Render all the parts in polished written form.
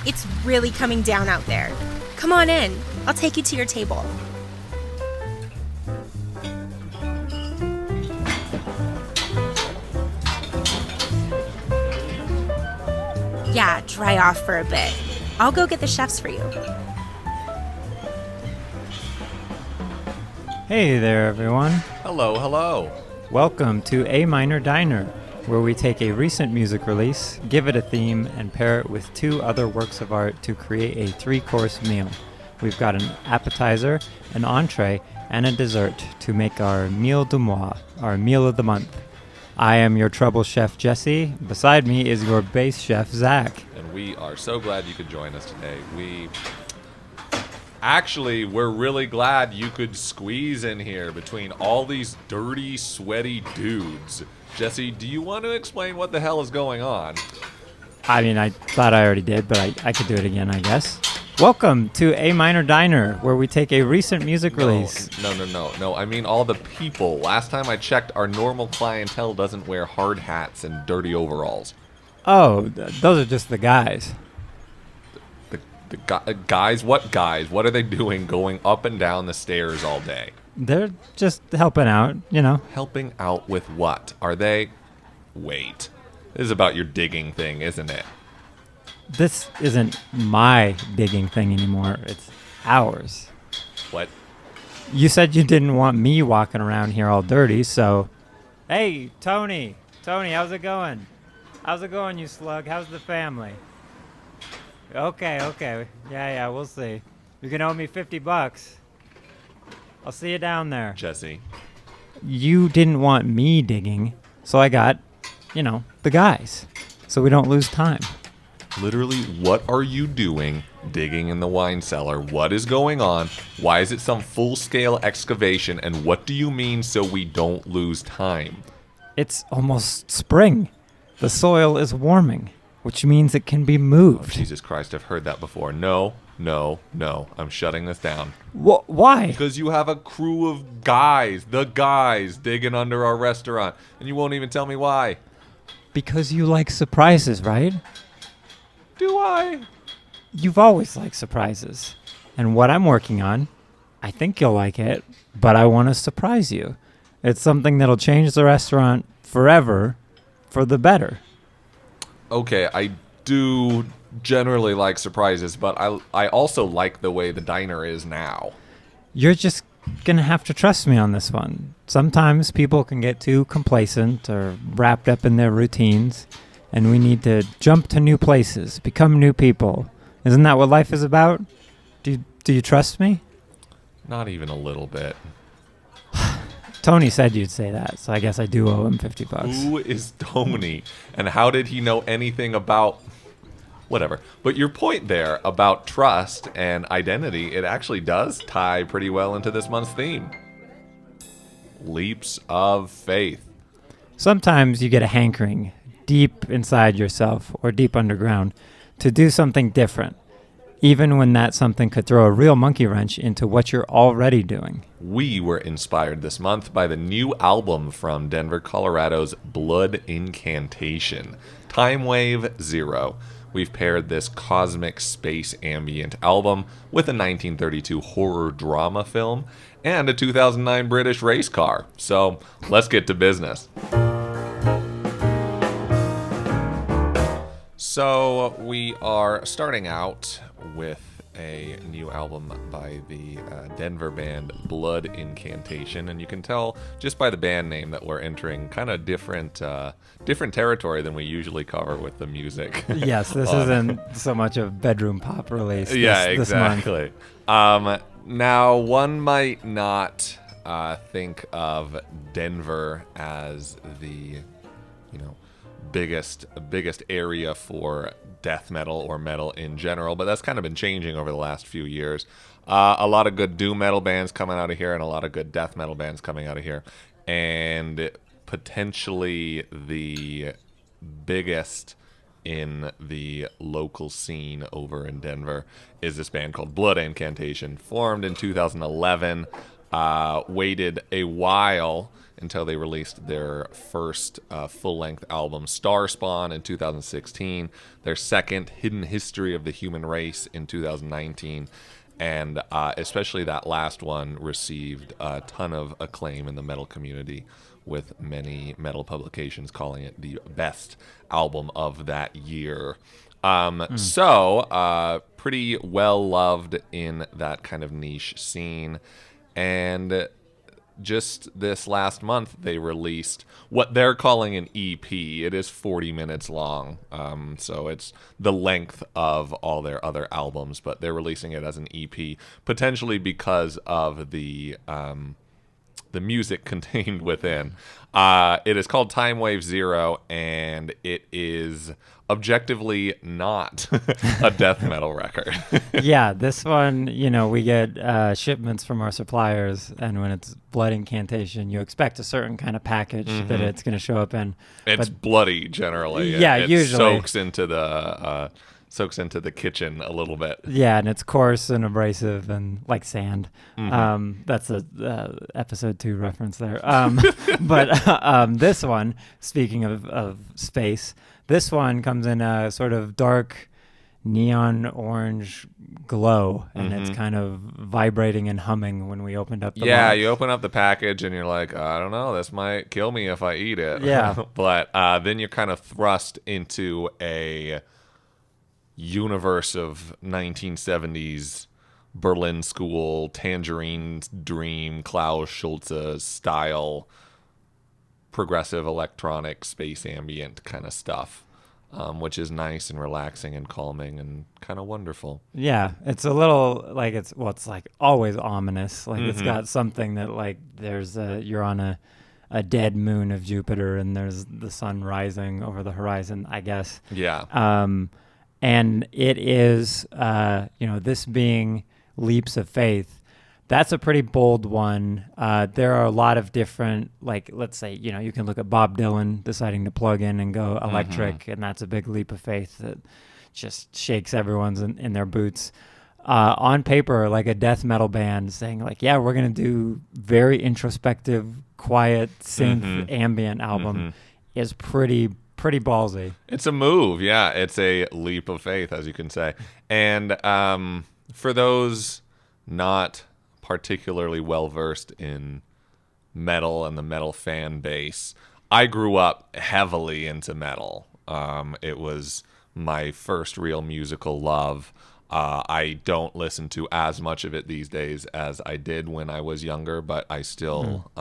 It's really coming down out there. Come on in. I'll take you to your table. Yeah, dry off for a bit. I'll go get the chefs for you. Hey there, everyone. Hello, hello. Welcome to A Minor Diner, where we take a recent music release, give it a theme, and pair it with two other works of art to create a three-course meal. We've got an appetizer, an entree, and a dessert to make our meal du mois, our meal of the month. I am your trouble chef, Jesse. Beside me is your base chef, Zach. And we are so glad you could join us today. We're really glad you could squeeze in here between all these dirty, sweaty dudes. Jesse, do you want to explain what the hell is going on? I mean, I thought I already did, but I could do it again, I guess. Welcome to A Minor Diner, where we take a recent music release. No. I mean all the people. Last time I checked, our normal clientele doesn't wear hard hats and dirty overalls. Oh, those are just the guys. The guys? What guys? What are they doing going up and down the stairs all day? They're just helping out, you know. Helping out with what? Are they... Wait. This is about your digging thing, isn't it? This isn't my digging thing anymore. It's ours. What? You said you didn't want me walking around here all dirty, so... Hey, Tony! Tony, how's it going? How's it going, you slug? How's the family? Okay. Yeah, we'll see. You can owe me $50. I'll see you down there. Jesse. You didn't want me digging, so I got, the guys. So we don't lose time. Literally, what are you doing digging in the wine cellar? What is going on? Why is it some full-scale excavation? And what do you mean so we don't lose time? It's almost spring. The soil is warming, which means it can be moved. Oh, Jesus Christ, I've heard that before. No. I'm shutting this down. Why? Because you have a crew of guys, the guys, digging under our restaurant. And you won't even tell me why. Because you like surprises, right? Do I? You've always liked surprises. And what I'm working on, I think you'll like it, but I want to surprise you. It's something that'll change the restaurant forever for the better. Okay, I do generally like surprises, but I also like the way the diner is now. You're just going to have to trust me on this one. Sometimes people can get too complacent or wrapped up in their routines, and we need to jump to new places, become new people. Isn't that what life is about? Do you trust me? Not even a little bit. Tony said you'd say that, so I guess I do owe him $50. Who is Tony? And how did he know anything about... Whatever. But your point there about trust and identity, it actually does tie pretty well into this month's theme. Leaps of faith. Sometimes you get a hankering deep inside yourself or deep underground to do something different, even when that something could throw a real monkey wrench into what you're already doing. We were inspired this month by the new album from Denver, Colorado's Blood Incantation, Timewave Zero. We've paired this cosmic space ambient album with a 1932 horror drama film and a 2009 British race car. So let's get to business. So we are starting out with a new album by the Denver band Blood Incantation, and you can tell just by the band name that we're entering kind of different territory than we usually cover with the music. Yes, this isn't so much a bedroom pop release. Exactly. This month. Now, one might not think of Denver as the biggest area for death metal or metal in general, but that's kind of been changing over the last few years. A lot of good doom metal bands coming out of here and a lot of good death metal bands coming out of here, and potentially the biggest in the local scene over in Denver is this band called Blood Incantation, formed in 2011, waited a while until they released their first full-length album, Starspawn, in 2016, their second, Hidden History of the Human Race, in 2019, and especially that last one received a ton of acclaim in the metal community, with many metal publications calling it the best album of that year. So pretty well loved in that kind of niche scene. And just this last month, they released what they're calling an EP. It is 40 minutes long, so it's the length of all their other albums, but they're releasing it as an EP, potentially because of the music contained within. It is called Timewave Zero, and it is objectively not a death metal record. Yeah, this one, we get shipments from our suppliers, and when it's Blood Incantation, you expect a certain kind of package that it's going to show up in. It's bloody generally. Yeah, it usually soaks into the kitchen a little bit. Yeah, and it's coarse and abrasive and like sand. That's a episode 2 reference there. But this one, speaking of space, this one comes in a sort of dark neon orange glow, and it's kind of vibrating and humming when we opened up the box. You open up the package and you're like, I don't know, this might kill me if I eat it. Yeah. But then you're kind of thrust into a universe of 1970s Berlin School, Tangerine Dream, Klaus Schulze style progressive electronic space ambient kind of stuff, which is nice and relaxing and calming and kind of wonderful. Yeah, it's a little like it's like always ominous. Like it's got something that like you're on a dead moon of Jupiter and there's the sun rising over the horizon, I guess. Yeah. And it is, this being leaps of faith, that's a pretty bold one. There are a lot of different, like, let's say, you can look at Bob Dylan deciding to plug in and go electric, and that's a big leap of faith that just shakes everyone's in their boots. On paper, like a death metal band saying, like, yeah, we're going to do very introspective, quiet, synth ambient album is pretty ballsy. It's a move, yeah. It's a leap of faith, as you can say. And for those not particularly well-versed in metal and the metal fan base, I grew up heavily into metal. It was my first real musical love. I don't listen to as much of it these days as I did when I was younger, but I still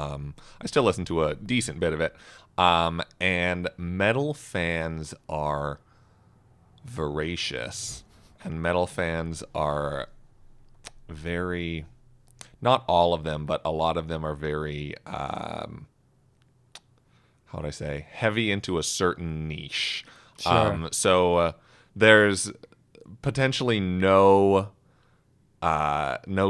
listen to a decent bit of it. And metal fans are voracious, and metal fans are very, not all of them, but a lot of them are very, how would I say, heavy into a certain niche. Sure. So there's potentially no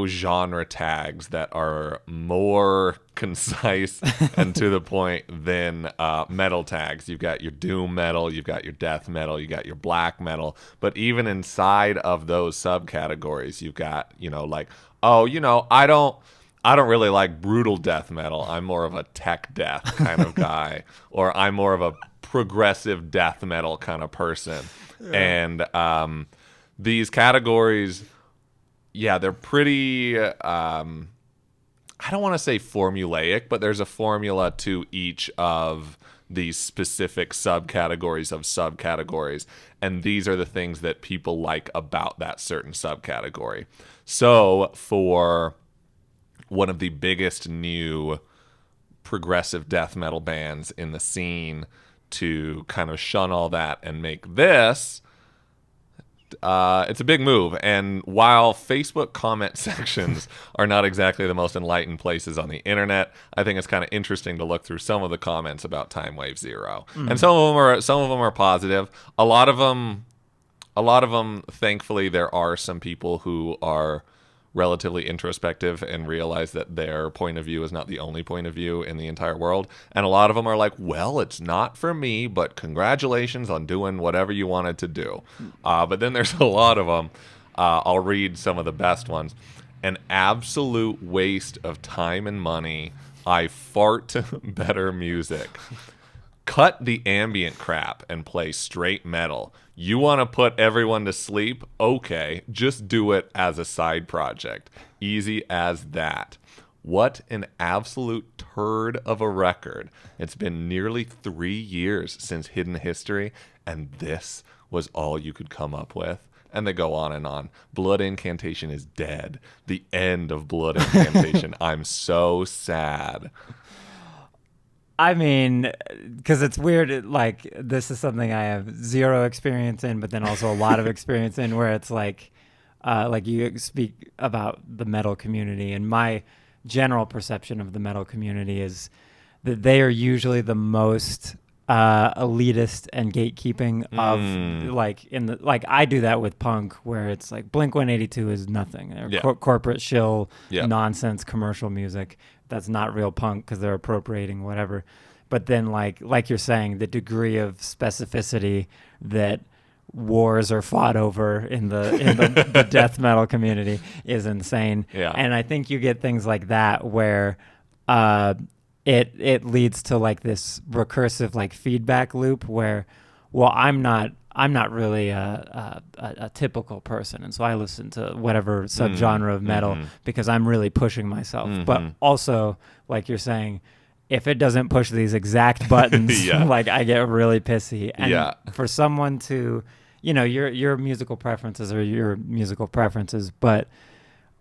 genre tags that are more concise and to the point than metal tags. You've got your doom metal, you've got your death metal, you got your black metal, but even inside of those subcategories, you've got, like, I don't really like brutal death metal. I'm more of a tech death kind of guy, or I'm more of a progressive death metal kind of person. Yeah. And these categories, yeah, they're pretty, I don't want to say formulaic, but there's a formula to each of these specific subcategories of subcategories. And these are the things that people like about that certain subcategory. So for one of the biggest new progressive death metal bands in the scene to kind of shun all that and make this, it's a big move. And while Facebook comment sections are not exactly the most enlightened places on the internet, I think it's kind of interesting to look through some of the comments about Timewave Zero. And some of them are positive. A lot of them, thankfully, there are some people who are relatively introspective and realize that their point of view is not the only point of view in the entire world. And a lot of them are like, well, it's not for me, but congratulations on doing whatever you wanted to do. But then there's a lot of them. I'll read some of the best ones. An absolute waste of time and money I fart better music. Cut the ambient crap and play straight metal. You want to put everyone to sleep? Okay, just do it as a side project. Easy as that. What an absolute turd of a record. It's been nearly 3 years since Hidden History, and this was all you could come up with. And they go on and on. Blood Incantation is dead. The end of Blood Incantation. I'm so sad. I mean, because it's weird, like, this is something I have zero experience in, but then also a lot of experience in, where it's like you speak about the metal community, and my general perception of the metal community is that they are usually the most elitist and gatekeeping of like I do that with punk, where it's like Blink-182 is nothing. They're corporate shill nonsense commercial music that's not real punk because they're appropriating whatever. But then like you're saying, the degree of specificity that wars are fought over in the death metal community is insane. Yeah. And I think you get things like that where it leads to like this recursive like feedback loop where, well, I'm not really a typical person, and so I listen to whatever subgenre of metal because I'm really pushing myself. But also, like you're saying, if it doesn't push these exact buttons, like I get really pissy. And for someone to, your musical preferences are your musical preferences, but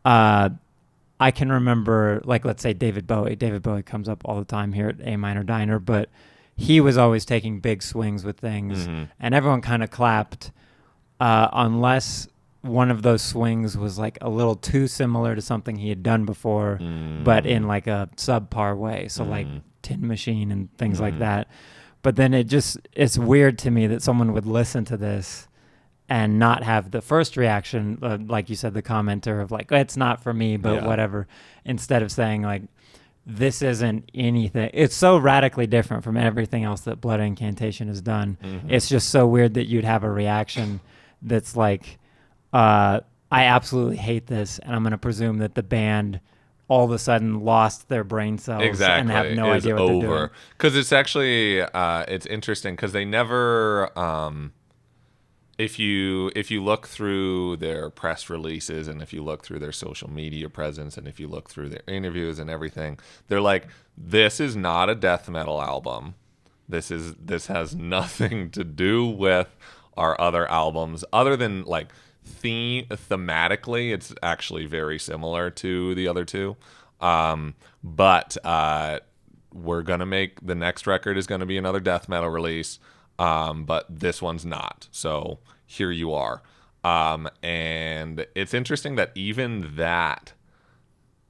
I can remember, like, let's say David Bowie. David Bowie comes up all the time here at A Minor Diner, but he was always taking big swings with things, and everyone kind of clapped unless one of those swings was like a little too similar to something he had done before, but in like a subpar way. So like Tin Machine and things like that. But then it's weird to me that someone would listen to this and not have the first reaction, like you said, the commenter of like, it's not for me, but whatever, instead of saying like, this isn't anything. It's so radically different from everything else that Blood Incantation has done. It's just so weird that you'd have a reaction that's like, I absolutely hate this, and I'm going to presume that the band all of a sudden lost their brain cells and have no idea what they're doing. Because it's actually, it's interesting because they never... If you look through their press releases, and if you look through their social media presence, and if you look through their interviews and everything, they're like, this is not a death metal album. This has nothing to do with our other albums, other than like thematically, it's actually very similar to the other two. But we're gonna make the next record is gonna be another death metal release. But this one's not. So here you are. And it's interesting that even that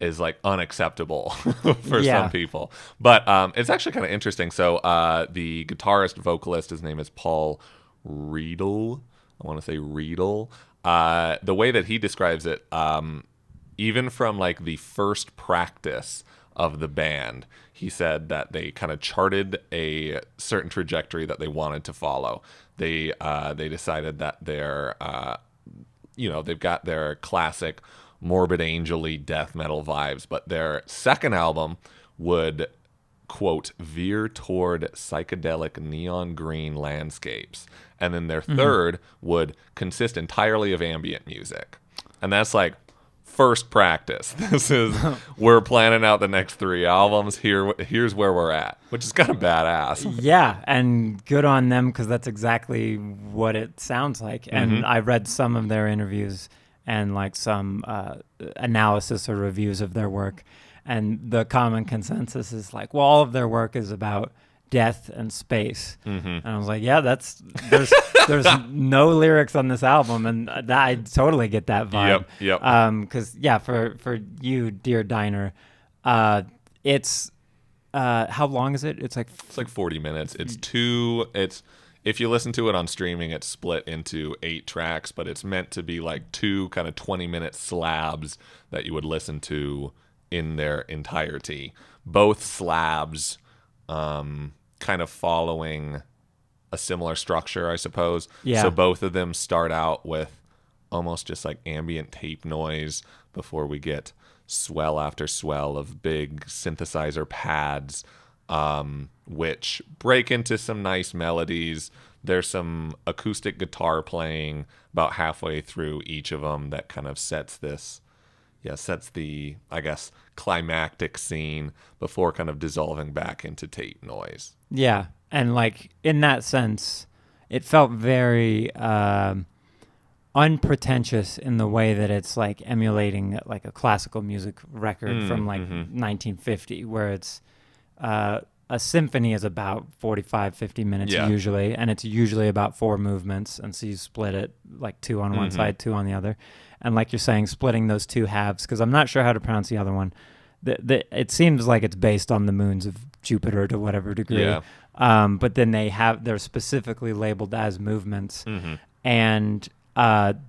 is like unacceptable for some people. But it's actually kind of interesting. So the guitarist vocalist, his name is Paul Riedel. I want to say Riedel. The way that he describes it, even from like the first practice of the band, he said that they kind of charted a certain trajectory that they wanted to follow. They decided that they've got their classic morbid angel-y death metal vibes, but their second album would, quote, veer toward psychedelic neon green landscapes. And then their third would consist entirely of ambient music. And that's like, first practice. This is, we're planning out the next 3 albums. Here's where we're at, which is kind of badass. Yeah, and good on them, because that's exactly what it sounds like. And I read some of their interviews and like some analysis or reviews of their work, and the common consensus is like, well, all of their work is about death and space. And I was like, yeah, there's no lyrics on this album, and I totally get that vibe. Yep. Because for you, dear Diner, it's how long is it? It's like 40 minutes. It's if you listen to it on streaming, it's split into 8 tracks, but it's meant to be like 2 kind of 20-minute slabs that you would listen to in their entirety. Both slabs kind of following a similar structure, I suppose. Yeah. So both of them start out with almost just like ambient tape noise before we get swell after swell of big synthesizer pads, which break into some nice melodies. There's some acoustic guitar playing about halfway through each of them that kind of sets the, I guess, climactic scene before kind of dissolving back into tape noise. Yeah, and like in that sense, it felt very unpretentious in the way that it's like emulating like a classical music record from like 1950, where it's a symphony is about 45-50 minutes usually, and it's usually about 4 movements, and so you split it like 2 on one side, 2 on the other, and like you're saying, splitting those 2 halves, because I'm not sure how to pronounce the other one. It seems like it's based on the moons of Jupiter to whatever degree, but then they're specifically labeled as movements, and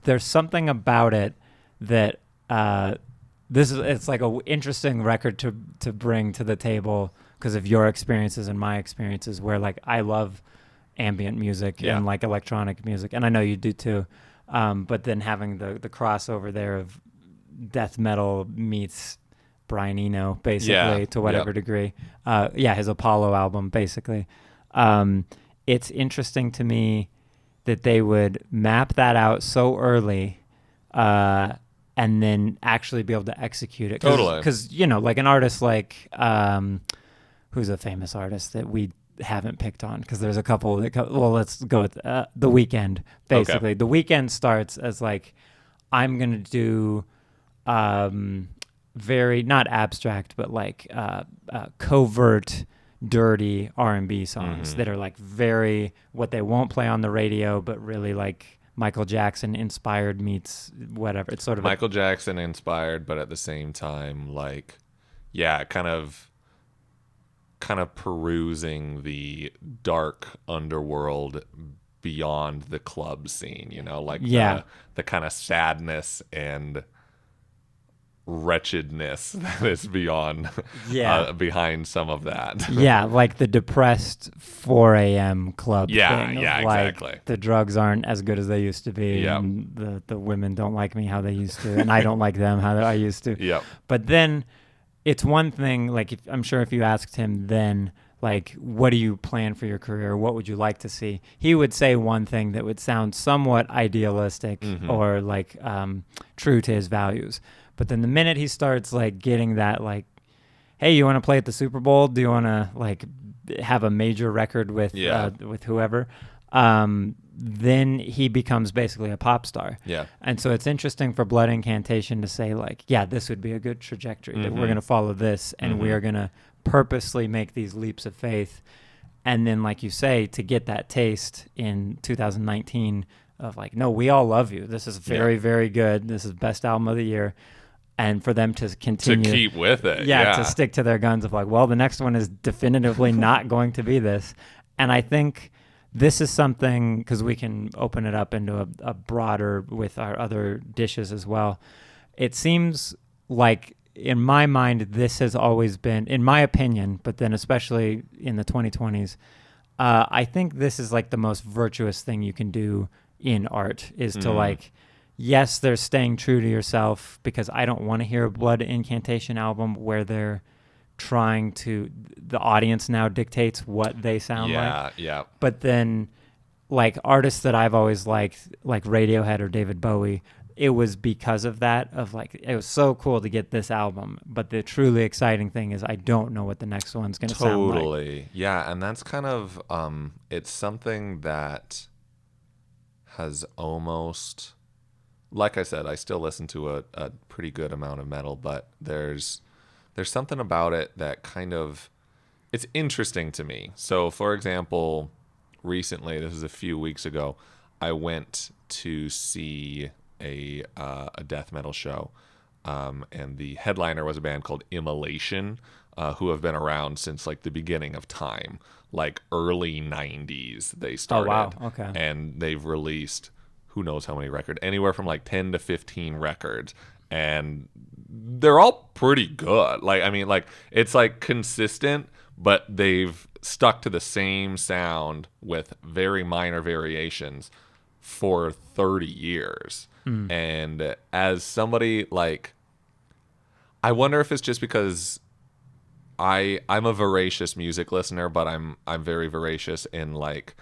there's something about it that it's like a interesting record to bring to the table because of your experiences and my experiences, where like I love ambient music and like electronic music, and I know you do too, but then having the crossover there of death metal meets Brian Eno basically to whatever degree, his Apollo album basically. It's interesting to me that they would map that out so early, and then actually be able to execute it. Totally. Because, you know, like an artist like, who's a famous artist that we haven't picked on? Because there's a couple let's go with The Weeknd, basically. Okay. The Weeknd starts as like, I'm going to do very, not abstract, but like covert, dirty R&B songs that are like very what they won't play on the radio, but really like Michael Jackson inspired meets whatever. It's sort of Michael Jackson inspired, but at the same time, like, kind of perusing the dark underworld beyond the club scene, you know, like the kind of sadness and wretchedness that is beyond behind some of that. Like the depressed 4 a.m. club thing. Like, exactly. The drugs aren't as good as they used to be, and the women don't like me how they used to, and I don't like them how I used to. But then it's one thing, like I'm sure if you asked him then, like, what do you plan for your career? What would you like to see? He would say one thing that would sound somewhat idealistic or like true to his values. But then the minute he starts like getting that, like, hey, you want to play at the Super Bowl? Do you want to like have a major record with whoever? Then he becomes basically a pop star. And so it's interesting for Blood Incantation to say like, this would be a good trajectory, that we're going to follow this, and we are going to purposely make these leaps of faith. And then, like you say, to get that taste in 2019 of like, no, we all love you. This is very, very good. This is best album of the year. And for them to continue to keep with it, to stick to their guns of like, well, the next one is definitively not going to be this. And I think this is something, because we can open it up into a broader with our other dishes as well. It seems like, in my mind, this has always been, in my opinion, but then especially in the 2020s, I think this is like the most virtuous thing you can do in art, is to like, yes, they're staying true to yourself, because I don't want to hear a Blood Incantation album where they're trying to, the audience now dictates what they sound like. But then, like, artists that I've always liked, like Radiohead or David Bowie, it was because of that, of like, it was so cool to get this album, but the truly exciting thing is I don't know what the next one's going to sound like. Totally. And that's kind of, it's something that has almost, like I said, I still listen to a pretty good amount of metal, but there's something about it that kind of, it's interesting to me. So, for example, recently, this is a few weeks ago, I went to see a death metal show, and the headliner was a band called Immolation, who have been around since like the beginning of time, like early 90s they started. Oh, wow. Okay. And they've released who knows how many records, anywhere from like 10 to 15 records, and they're all pretty good. Like, I mean, like, it's like consistent, but they've stuck to the same sound with very minor variations for 30 years. And as somebody, like, I wonder if it's just because I'm a voracious music listener, but I'm very voracious in like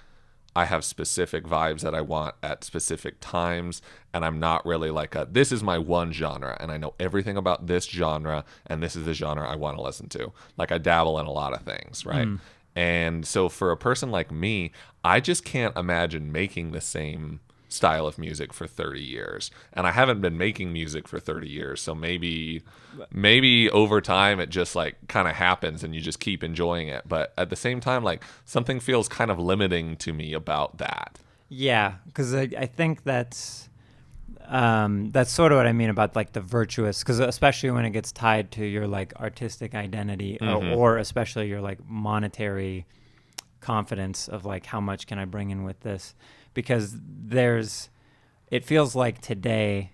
I have specific vibes that I want at specific times, and I'm not really like this is my one genre and I know everything about this genre and this is the genre I want to listen to. Like I dabble in a lot of things, right? And so for a person like me, I just can't imagine making the same style of music for 30 years. And I haven't been making music for 30 years, so maybe over time it just like kind of happens and you just keep enjoying it. But at the same time, like something feels kind of limiting to me about that. Yeah, because I think that's sort of what I mean about like the virtuous, because especially when it gets tied to your like artistic identity or especially your like monetary confidence of like how much can I bring in with this, because it feels like today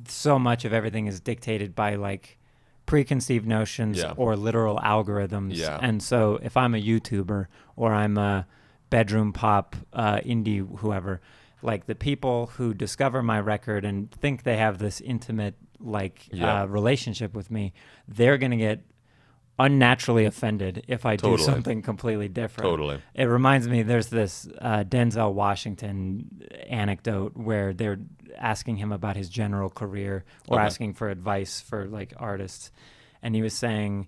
so much of everything is dictated by like preconceived notions or literal algorithms. And so if I'm a YouTuber or I'm a bedroom pop indie whoever, like the people who discover my record and think they have this intimate like relationship with me, they're going to get unnaturally offended if I do something completely different. Totally. It reminds me, there's this Denzel Washington anecdote where they're asking him about his general career or asking for advice for like artists. And he was saying,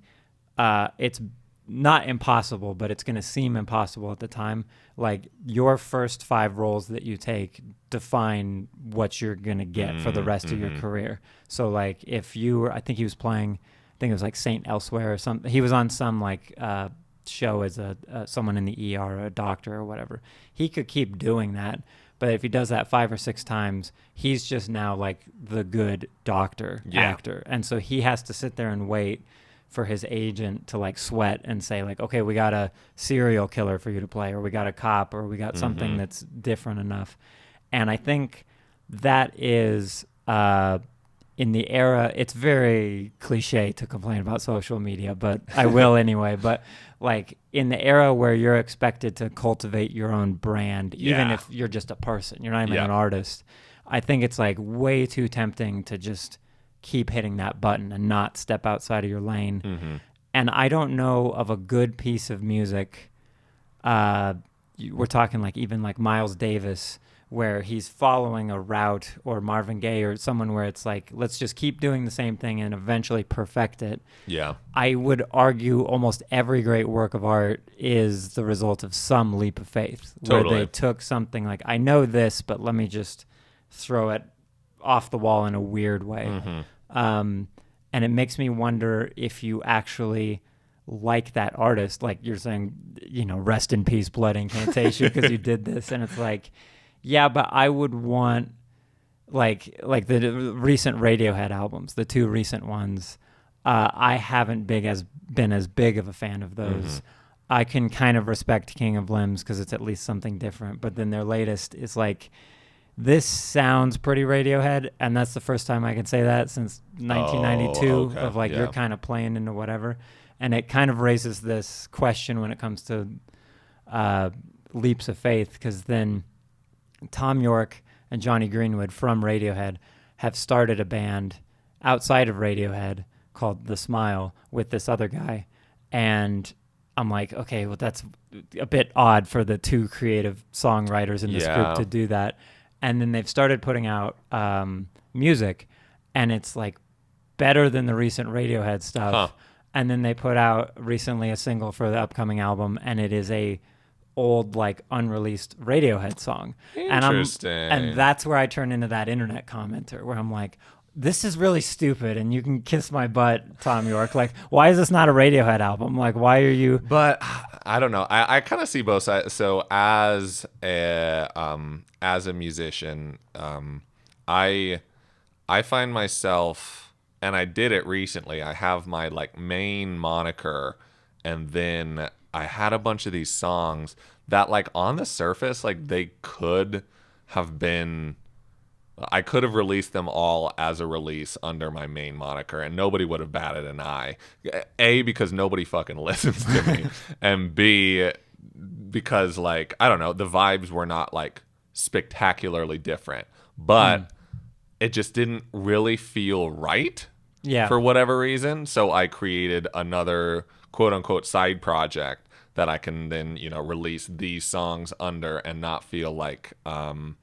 it's not impossible, but it's going to seem impossible at the time. Like your first 5 roles that you take define what you're going to get for the rest of your career. So like if you were, I think he was playing, I think it was like Saint Elsewhere or something. He was on some like show as someone in the ER or a doctor or whatever. He could keep doing that, but if he does that 5 or 6 times, he's just now like the good doctor actor, and so he has to sit there and wait for his agent to like sweat and say like, okay, we got a serial killer for you to play, or we got a cop, or we got something that's different enough. And I think that is in the era, it's very cliche to complain about social media, but I will anyway. But like in the era where you're expected to cultivate your own brand, even if you're just a person, you're not even an artist, I think it's like way too tempting to just keep hitting that button and not step outside of your lane. And I don't know of a good piece of music. We're talking like even like Miles Davis, where he's following a route, or Marvin Gaye or someone where it's like, let's just keep doing the same thing and eventually perfect it. Yeah. I would argue almost every great work of art is the result of some leap of faith, where they took something like, I know this, but let me just throw it off the wall in a weird way. And it makes me wonder if you actually like that artist, like you're saying, you know, rest in peace, Blood Incantation, because you did this. And it's like, yeah, but I would want like the recent Radiohead albums, the 2 recent ones. I haven't been as big of a fan of those. I can kind of respect King of Limbs because it's at least something different. But then their latest is like, this sounds pretty Radiohead, and that's the first time I can say that since 1992 of like you're kind of playing into whatever. And it kind of raises this question when it comes to leaps of faith, because then Tom York and Johnny Greenwood from Radiohead have started a band outside of Radiohead called The Smile with this other guy. And I'm like, okay, well, that's a bit odd for the 2 creative songwriters in this group to do that. And then they've started putting out music, and it's like better than the recent Radiohead stuff. And then they put out recently a single for the upcoming album, and it is a old, like, unreleased Radiohead song. Interesting. And that's where I turn into that internet commenter, where I'm like, this is really stupid, and you can kiss my butt, Tom York. Like, why is this not a Radiohead album? Like, why are you... But I don't know. I kind of see both sides. So as a musician, I find myself, and I did it recently, I have my like main moniker, and then I had a bunch of these songs that like on the surface, like they could have been, I could have released them all as a release under my main moniker and nobody would have batted an eye. A, because nobody fucking listens to me, and B, because like, I don't know, the vibes were not like spectacularly different, but it just didn't really feel right Yeah. for whatever reason. So I created another quote unquote side project that I can then, release these songs under and not feel like, and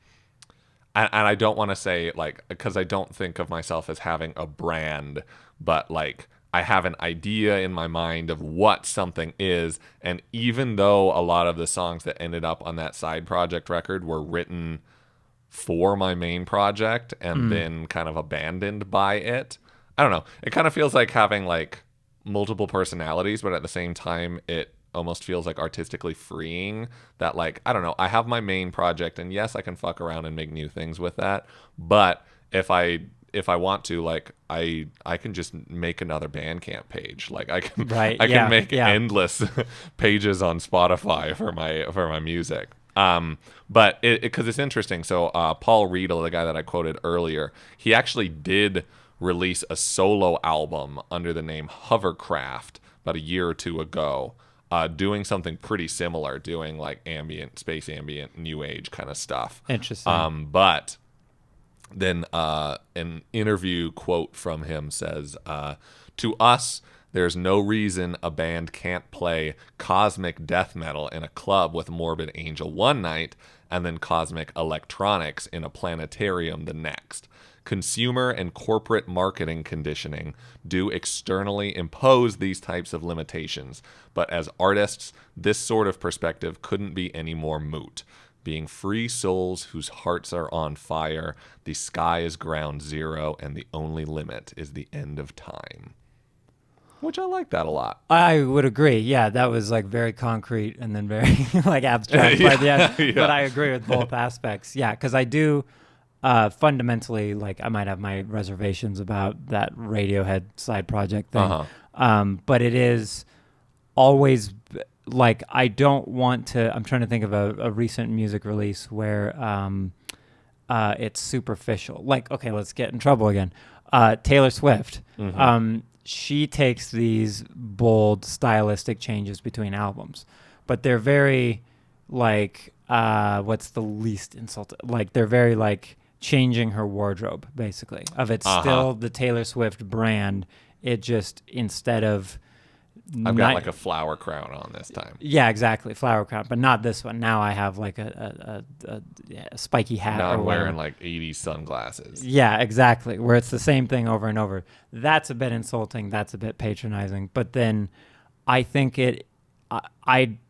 I don't want to say like, because I don't think of myself as having a brand, but like I have an idea in my mind of what something is. And even though a lot of the songs that ended up on that side project record were written for my main project and then kind of abandoned by it, I don't know. It kind of feels like having like multiple personalities, but at the same time, it almost feels like artistically freeing that, like, I don't know, I have my main project and yes, I can fuck around and make new things with that. But if I want to, like, I can just make another Bandcamp page. Like I can can make endless pages on Spotify for my music. But because it's interesting. So Paul Riedel, the guy that I quoted earlier, he actually did release a solo album under the name Hovercraft about a year or two ago, doing something pretty similar, doing like ambient, space ambient, new age kind of stuff. Interesting. But then an interview quote from him says, to us, there's no reason a band can't play cosmic death metal in a club with Morbid Angel one night and then cosmic electronics in a planetarium the next. Consumer and corporate marketing conditioning do externally impose these types of limitations, but as artists, this sort of perspective couldn't be any more moot. Being free souls whose hearts are on fire, the sky is ground zero, and the only limit is the end of time. Which I like that a lot. I would agree. Yeah, that was like very concrete and then very like abstract by the end. Yeah. But I agree with both aspects. Yeah, because I do fundamentally, like, I might have my reservations about that Radiohead side project thing. But it is always like, I don't want to. I'm trying to think of a recent music release where it's superficial. Like, okay, let's get in trouble again. Taylor Swift. She takes these bold stylistic changes between albums, but they're very like, what's the least insulting? Like, they're very like changing her wardrobe, basically. Of it's still the Taylor Swift brand. It just, instead of I've got like a flower crown on this time. Yeah, exactly, flower crown, but not this one. Now I have like a spiky hat. Now or I'm wearing whatever. like 80s sunglasses. Yeah, exactly. Where it's the same thing over and over. That's a bit insulting. That's a bit patronizing. But then I think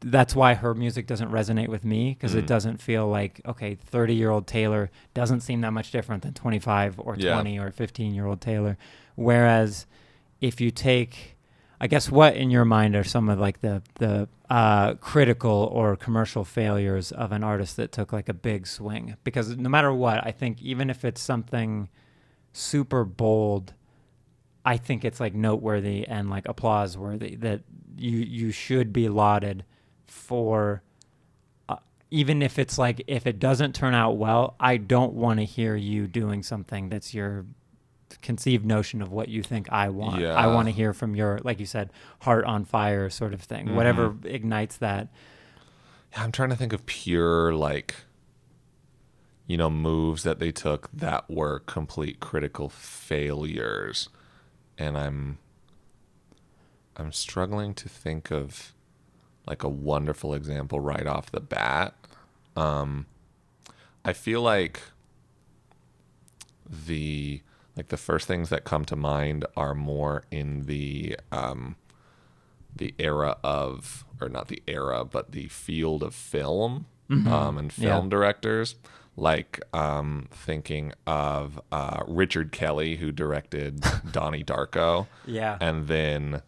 that's why her music doesn't resonate with me, because it doesn't feel like, okay, 30-year-old Taylor doesn't seem that much different than 25 or 20 or 15-year-old Taylor. Whereas if you take, I guess, what in your mind are some of like the critical or commercial failures of an artist that took like a big swing? Because no matter what, I think even if it's something super bold, I think it's like noteworthy and like applause worthy, that you should be lauded for, even if it's like, if it doesn't turn out well, I don't want to hear you doing something that's your conceived notion of what you think I want. Yeah. I want to hear from your, like you said, heart on fire sort of thing. Whatever ignites that. Yeah, I'm trying to think of pure, like, moves that they took that were complete critical failures. And I'm struggling to think of like a wonderful example right off the bat. I feel like the first things that come to mind are more in the era of, or not the era, but the field of film and film directors. Like, thinking of Richard Kelly, who directed Donnie Darko. Yeah. And then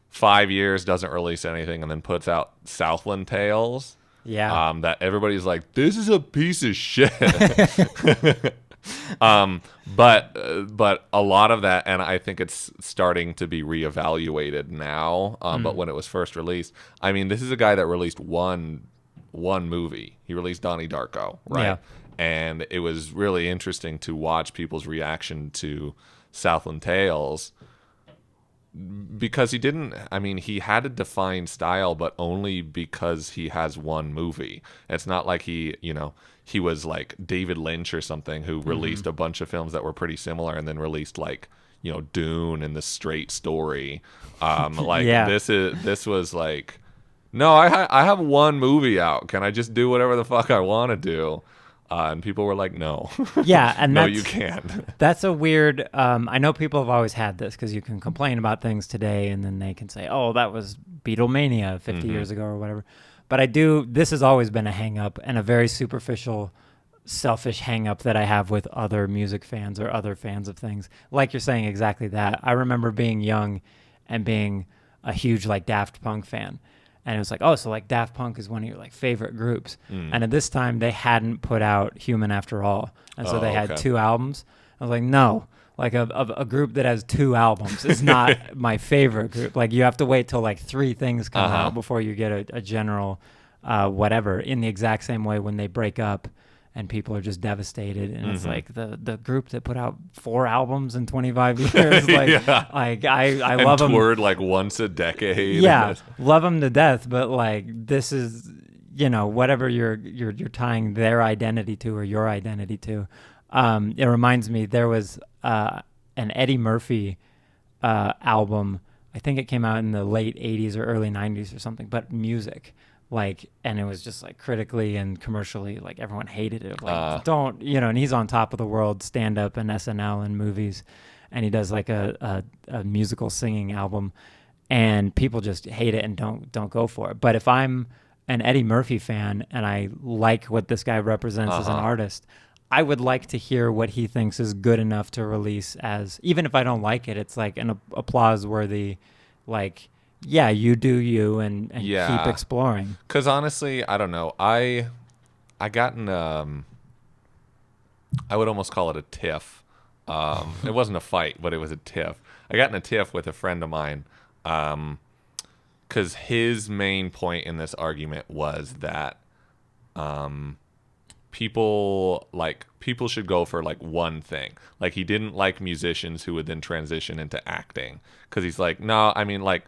5 years doesn't release anything, and then puts out Southland Tales. Yeah. That everybody's like, this is a piece of shit. But a lot of that, and I think it's starting to be reevaluated now. But when it was first released, I mean, this is a guy that released one movie. He released Donnie Darko, right? Yeah. And it was really interesting to watch people's reaction to Southland Tales, because he had a defined style, but only because he has one movie. It's not like he was like David Lynch or something, who released a bunch of films that were pretty similar and then released like, Dune and the straight story. Yeah. This was like, no, I have one movie out. Can I just do whatever the fuck I want to do? And people were like, no. Yeah, and no, that's, you can't. That's a weird. I know people have always had this because you can complain about things today, and then they can say, "Oh, that was Beatlemania 50 years ago or whatever." But this has always been a hang up and a very superficial, selfish hang up that I have with other music fans or other fans of things. Like you're saying, exactly that. I remember being young and being a huge like Daft Punk fan. And it was like, oh, so like Daft Punk is one of your like favorite groups. And at this time they hadn't put out Human After All. And so they had 2 albums. I was like, no, like a group that has 2 albums is not my favorite group. Like you have to wait till like 3 things come out before you get a general whatever. In the exact same way when they break up and people are just devastated, and it's like the group that put out 4 albums in 25 years, like like I love them. Toured like once a decade. Yeah, love them to death, but like this is whatever you're tying their identity to or your identity to. It reminds me there was an Eddie Murphy album. I think it came out in the late 80s or early 90s or something, but music. And it was just like critically and commercially, like everyone hated it. Like, and he's on top of the world, stand up and SNL and movies, and he does like a musical singing album, and people just hate it and don't go for it. But if I'm an Eddie Murphy fan and I like what this guy represents as an artist, I would like to hear what he thinks is good enough to release as, even if I don't like it, it's like an applause worthy, like, yeah, you do you and keep exploring. Because honestly, I don't know. I got in I would almost call it a tiff. It wasn't a fight, but it was a tiff. I got in a tiff with a friend of mine because his main point in this argument was that people should go for like one thing. Like he didn't like musicians who would then transition into acting, because he's like, no, I mean, like,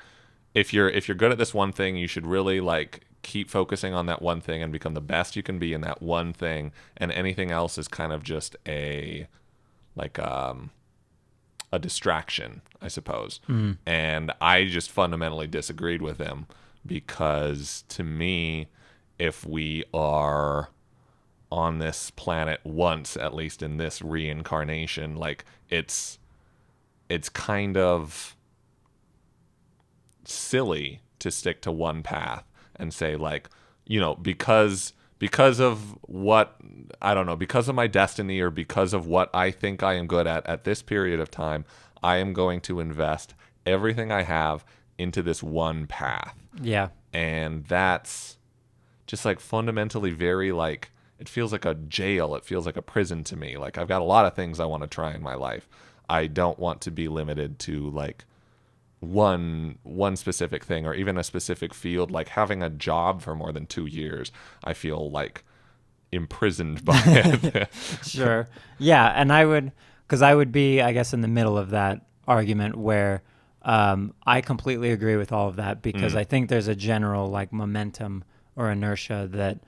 if you're good at this one thing, you should really like keep focusing on that one thing and become the best you can be in that one thing, and anything else is kind of just a distraction, I suppose. And I just fundamentally disagreed with him, because to me, if we are on this planet once, at least in this reincarnation, like it's kind of silly to stick to one path and say like, because of what, I don't know, because of my destiny or because of what I think I am good at this period of time, I am going to invest everything I have into this one path. Yeah. And that's just like fundamentally very like, it feels like a jail. It feels like a prison to me. Like I've got a lot of things I want to try in my life. I don't want to be limited to like one specific thing or even a specific field. Like having a job for more than 2 years, I feel like imprisoned by it. Sure. Yeah. And I would be, I guess, in the middle of that argument where I completely agree with all of that, because I think there's a general like momentum or inertia that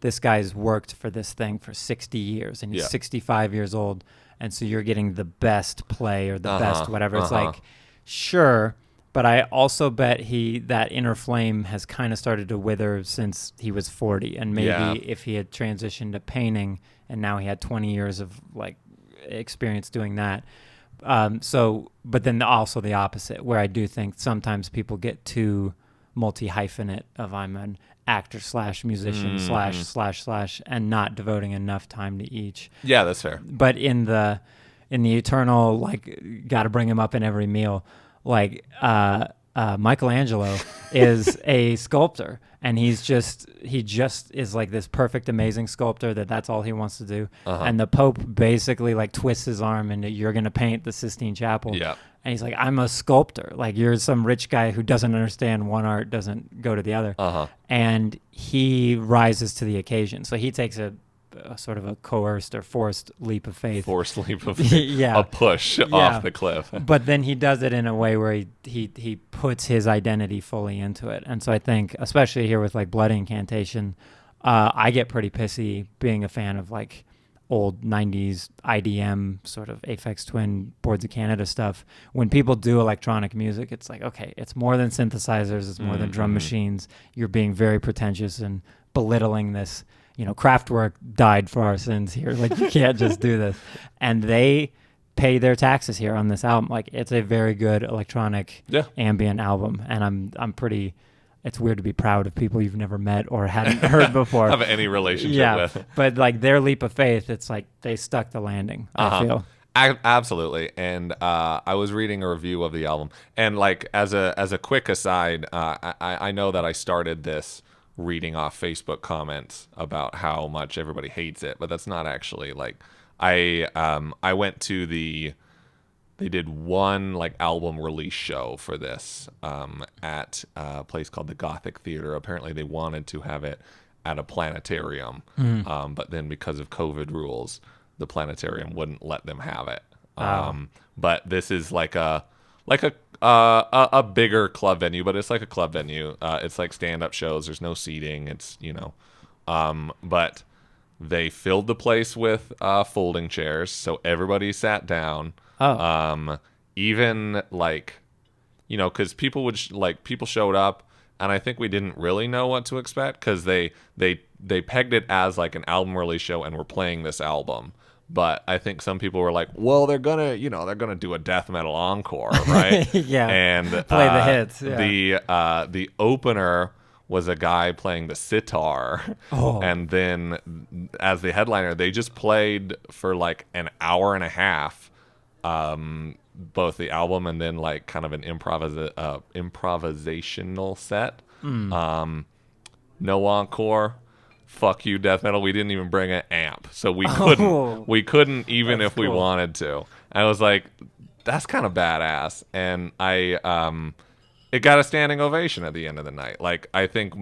this guy's worked for this thing for 60 years and he's 65 years old. And so you're getting the best play or the best whatever. It's like, sure, but I also bet that inner flame has kind of started to wither since he was 40. And maybe if he had transitioned to painting and now he had 20 years of like experience doing that. But then also the opposite, where I do think sometimes people get too multi-hyphenate of I'm an actor / musician / and not devoting enough time to each. Yeah, that's fair. But in the eternal, like, got to bring him up in every meal, like Michelangelo is a sculptor, and he just is like this perfect, amazing sculptor that's all he wants to do. And the Pope basically like twists his arm and you're going to paint the Sistine Chapel. Yeah. And he's like, I'm a sculptor. Like, you're some rich guy who doesn't understand one art doesn't go to the other. And he rises to the occasion. So he takes a sort of a coerced or forced leap of faith. A push off the cliff. But then he does it in a way where he puts his identity fully into it. And so I think, especially here with like Blood Incantation, I get pretty pissy being a fan of like old 90s IDM sort of Aphex Twin Boards of Canada stuff. When people do electronic music, it's like, okay, it's more than synthesizers, it's more than drum machines. You're being very pretentious and belittling this. Kraftwerk died for our sins here. Like, you can't just do this. And they pay their taxes here on this album. Like, it's a very good electronic ambient album, and I'm pretty. It's weird to be proud of people you've never met or hadn't heard before. Have any relationship with. But like their leap of faith, it's like they stuck the landing, I feel. Absolutely. And I was reading a review of the album, and like as a quick aside, I know that I started this reading off Facebook comments about how much everybody hates it, but that's not actually like I went to they did one like album release show for this at a place called the Gothic Theater. Apparently they wanted to have it at a planetarium, but then because of COVID rules, the planetarium wouldn't let them have it. But this is like a bigger club venue, but it's like a club venue. It's like stand-up shows. There's no seating. It's but they filled the place with folding chairs, so everybody sat down. Even like, because people would people showed up, and I think we didn't really know what to expect because they pegged it as like an album release show and were playing this album. But I think some people were like, well, they're gonna do a death metal encore, right? Yeah, and play the hits. Yeah. The opener was a guy playing the sitar, and then as the headliner, they just played for like an hour and a half, both the album and then like kind of an improvisational set. No encore. Fuck you, death metal. We didn't even bring an amp, so we couldn't even if we wanted to. And I was like, that's kind of badass, and it got a standing ovation at the end of the night. Like, I think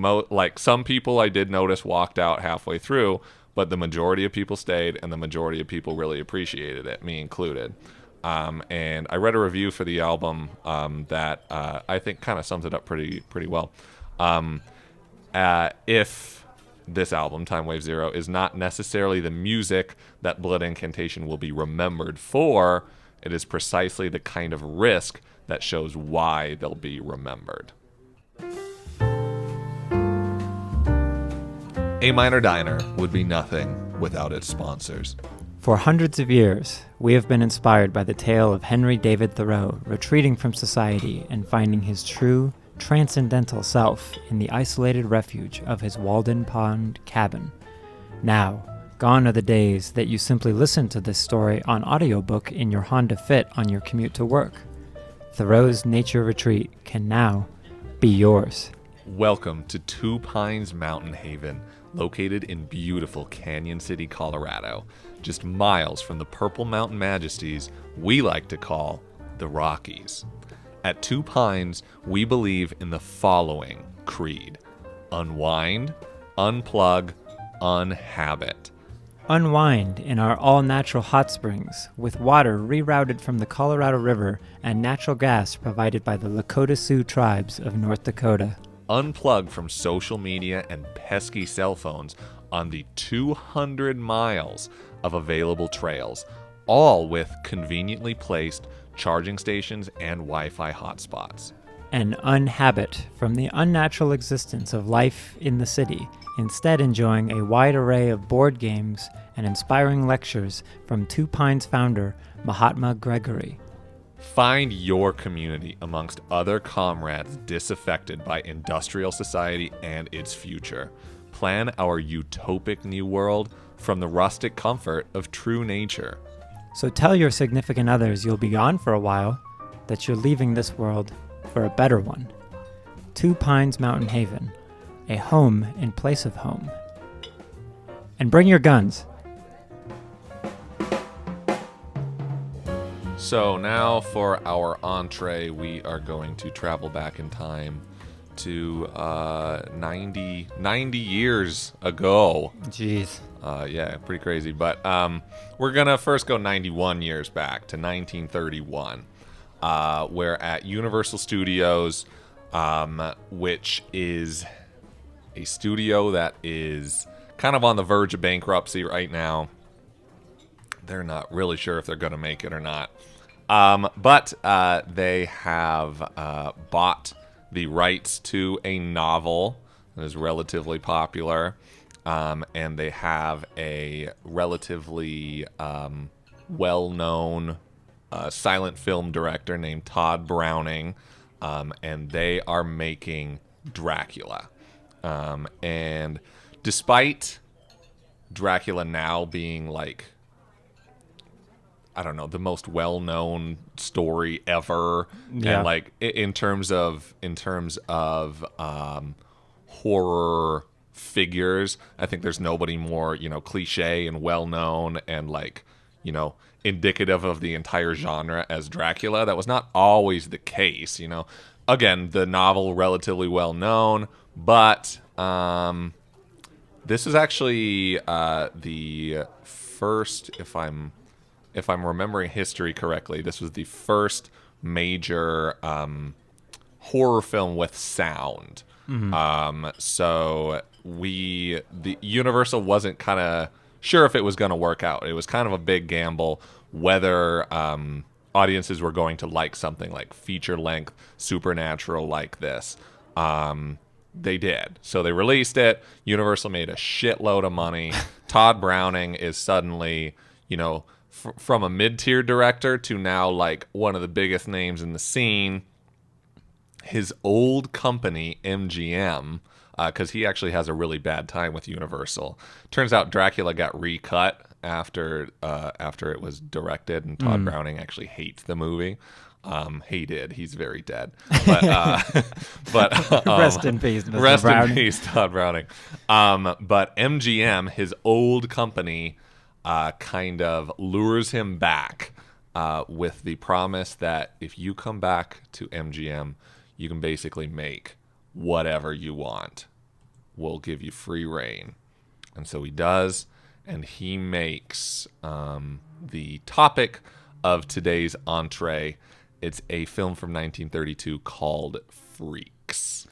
some people I did notice walked out halfway through, but the majority of people stayed, and the majority of people really appreciated it, me included. And I read a review for the album that I think kind of sums it up pretty well. If this album, Timewave Zero, is not necessarily the music that Blood Incantation will be remembered for, it is precisely the kind of risk that shows why they'll be remembered. A Minor Diner would be nothing without its sponsors. For hundreds of years, we have been inspired by the tale of Henry David Thoreau retreating from society and finding his true, transcendental self in the isolated refuge of his Walden Pond cabin. Now, gone are the days that you simply listen to this story on audiobook in your Honda Fit on your commute to work. Thoreau's nature retreat can now be yours. Welcome to Two Pines Mountain Haven, located in beautiful Canyon City, Colorado, just miles from the Purple Mountain Majesties we like to call the Rockies. At Two Pines, we believe in the following creed: unwind, unplug, unhabit. Unwind in our all-natural hot springs, with water rerouted from the Colorado River and natural gas provided by the Lakota Sioux tribes of North Dakota. Unplug from social media and pesky cell phones on the 200 miles of available trails, all with conveniently placed charging stations and Wi-Fi hotspots. And unhabit from the unnatural existence of life in the city, instead enjoying a wide array of board games and inspiring lectures from Two Pines founder Mahatma Gregory. Find your community amongst other comrades disaffected by industrial society and its future. Plan our utopic new world from the rustic comfort of true nature. So tell your significant others you'll be gone for a while, that you're leaving this world for a better one. Two Pines Mountain Haven, a home in place of home. And bring your guns. So now for our entree, we are going to travel back in time to 90 years ago. Jeez. Yeah, pretty crazy. But we're going to first go 91 years back to 1931, where at Universal Studios, which is a studio that is kind of on the verge of bankruptcy right now. they're not really sure if they're going to make it or not. But they have bought the rights to a novel that is relatively popular, and they have a relatively well-known silent film director named Todd Browning, and they are making Dracula. And despite Dracula now being like, I don't know, the most well-known story ever, Yeah. and like in terms of horror figures, I think there's nobody more, cliche and well-known and like, indicative of the entire genre as Dracula. That was not always the case, Again, the novel relatively well-known, but this is actually the first, if I'm remembering history correctly, this was the first major horror film with sound. So the Universal wasn't kind of sure if it was going to work out. It was kind of a big gamble whether audiences were going to like something like feature-length supernatural like this. They did. So they released it. Universal made a shitload of money. Todd Browning is suddenly, from a mid-tier director to now like one of the biggest names in the scene. His old company, MGM, because he actually has a really bad time with Universal. Turns out Dracula got recut after it was directed, and Todd Browning actually hates the movie. Hated. He's very dead. But Rest in peace, Mr. Rest Browning. in peace, Todd Browning. But MGM, his old company, kind of lures him back with the promise that if you come back to MGM, you can basically make whatever you want. We'll give you free reign. And so he does, and he makes the topic of today's entree. It's a film from 1932 called Freaks.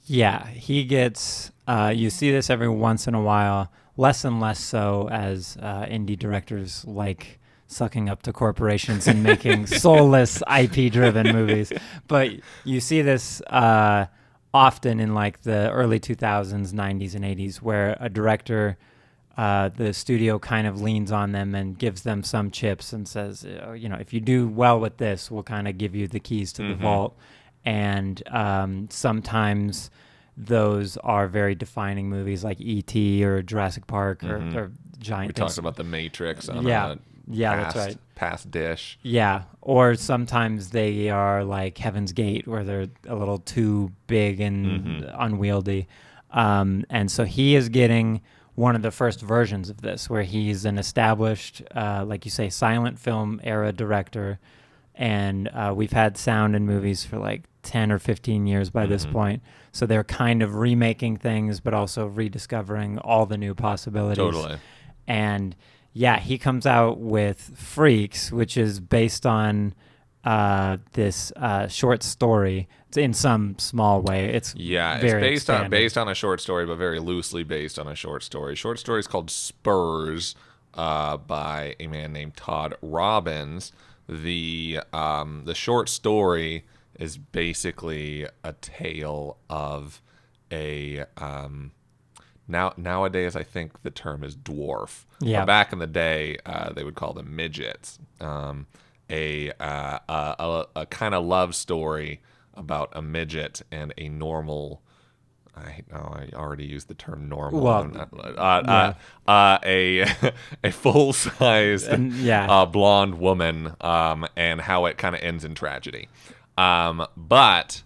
Yeah, he gets, you see this every once in a while, less and less so as indie directors like sucking up to corporations and making soulless IP-driven movies. But you see this often in like the early 2000s, 90s, and 80s, where a director, the studio kind of leans on them and gives them some chips and says, if you do well with this, we'll kind of give you the keys to the vault. And sometimes those are very defining movies like E.T. or Jurassic Park or giant. We talked about The Matrix on that's right. Past dish. Yeah, or sometimes they are like Heaven's Gate, where they're a little too big and unwieldy. And so he is getting one of the first versions of this, where he's an established, like you say, silent film era director. And we've had sound in movies for like 10 or 15 years by this point. So they're kind of remaking things, but also rediscovering all the new possibilities. Totally. And yeah, he comes out with Freaks, which is based on this short story. It's in some small way. It's based on a short story, but very loosely based on a short story. Short story is called Spurs by a man named Todd Robbins. The short story is basically a tale of a nowadays I think the term is dwarf. Yeah. But back in the day, they would call them midgets. A kind of love story about a midget and a normal. I already used the term normal. Well, a full size yeah. blonde woman, and how it kind of ends in tragedy. But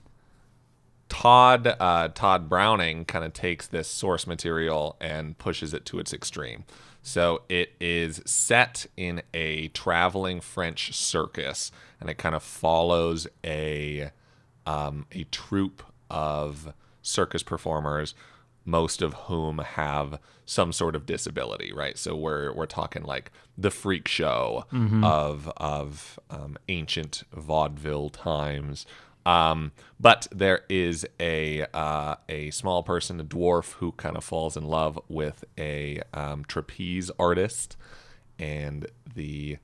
Todd Browning kind of takes this source material and pushes it to its extreme. So it is set in a traveling French circus, and it kind of follows a troupe of circus performers, most of whom have some sort of disability, right? So we're talking like the freak show of ancient vaudeville times. But there is a small person, a dwarf, who kind of falls in love with a trapeze artist, and the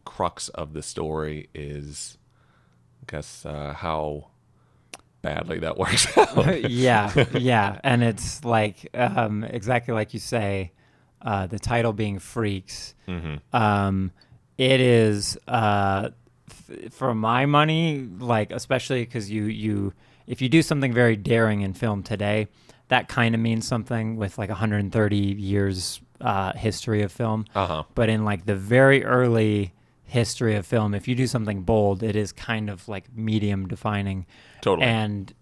crux of the story is, I guess, how badly that works out. Yeah, and it's like exactly like you say, the title being Freaks. It is, for my money, like, especially because you if you do something very daring in film today, that kind of means something with like 130 years history of film. But in like the very early history of film, if you do something bold, it is kind of like medium defining. Totally. And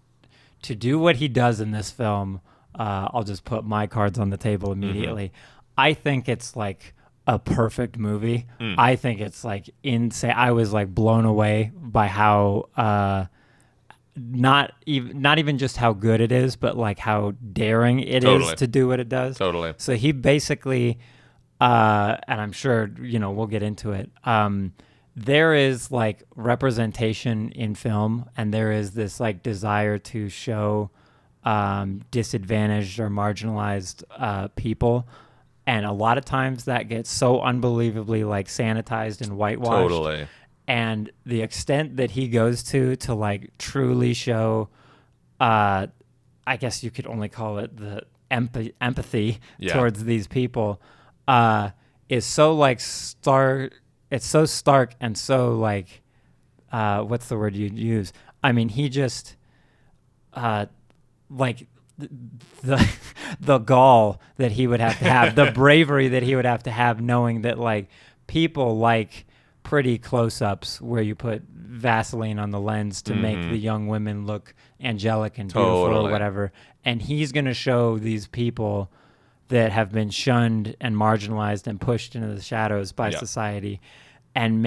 to do what he does in this film, I'll just put my cards on the table immediately. I think it's like a perfect movie. I think it's like insane. I was like blown away by how not even just how good it is, but like how daring it is to do what it does. Totally. So he basically, and I'm sure we'll get into it. There is like representation in film, and there is this like desire to show disadvantaged or marginalized people. And a lot of times that gets so unbelievably like sanitized and whitewashed. Totally. And the extent that he goes to like truly show, I guess you could only call it the empathy towards these people, is so like stark. It's so stark and so like, what's the word you'd use? I mean, he just, like the gall that he would have, the bravery that he would have to have, knowing that like people like pretty close-ups where you put Vaseline on the lens to make the young women look angelic and beautiful or whatever, and he's going to show these people that have been shunned and marginalized and pushed into the shadows by society, and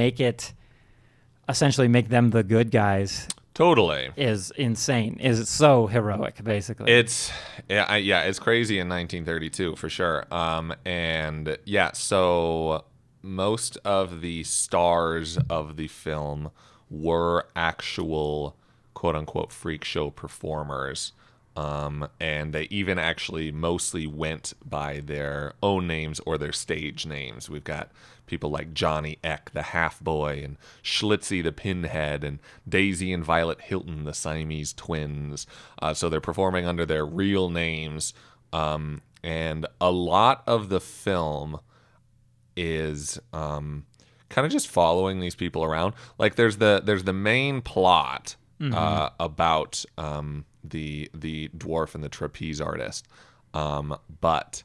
essentially make them the good guys. Totally. Is insane. Is so heroic, basically. It's crazy in 1932 for sure. And yeah, so most of the stars of the film were actual quote unquote freak show performers. And they even actually mostly went by their own names or their stage names. We've got people like Johnny Eck, the half boy, and Schlitzie, the pinhead, and Daisy and Violet Hilton, the Siamese twins. So they're performing under their real names. And a lot of the film is kind of just following these people around. Like there's the main plot about the dwarf and the trapeze artist, but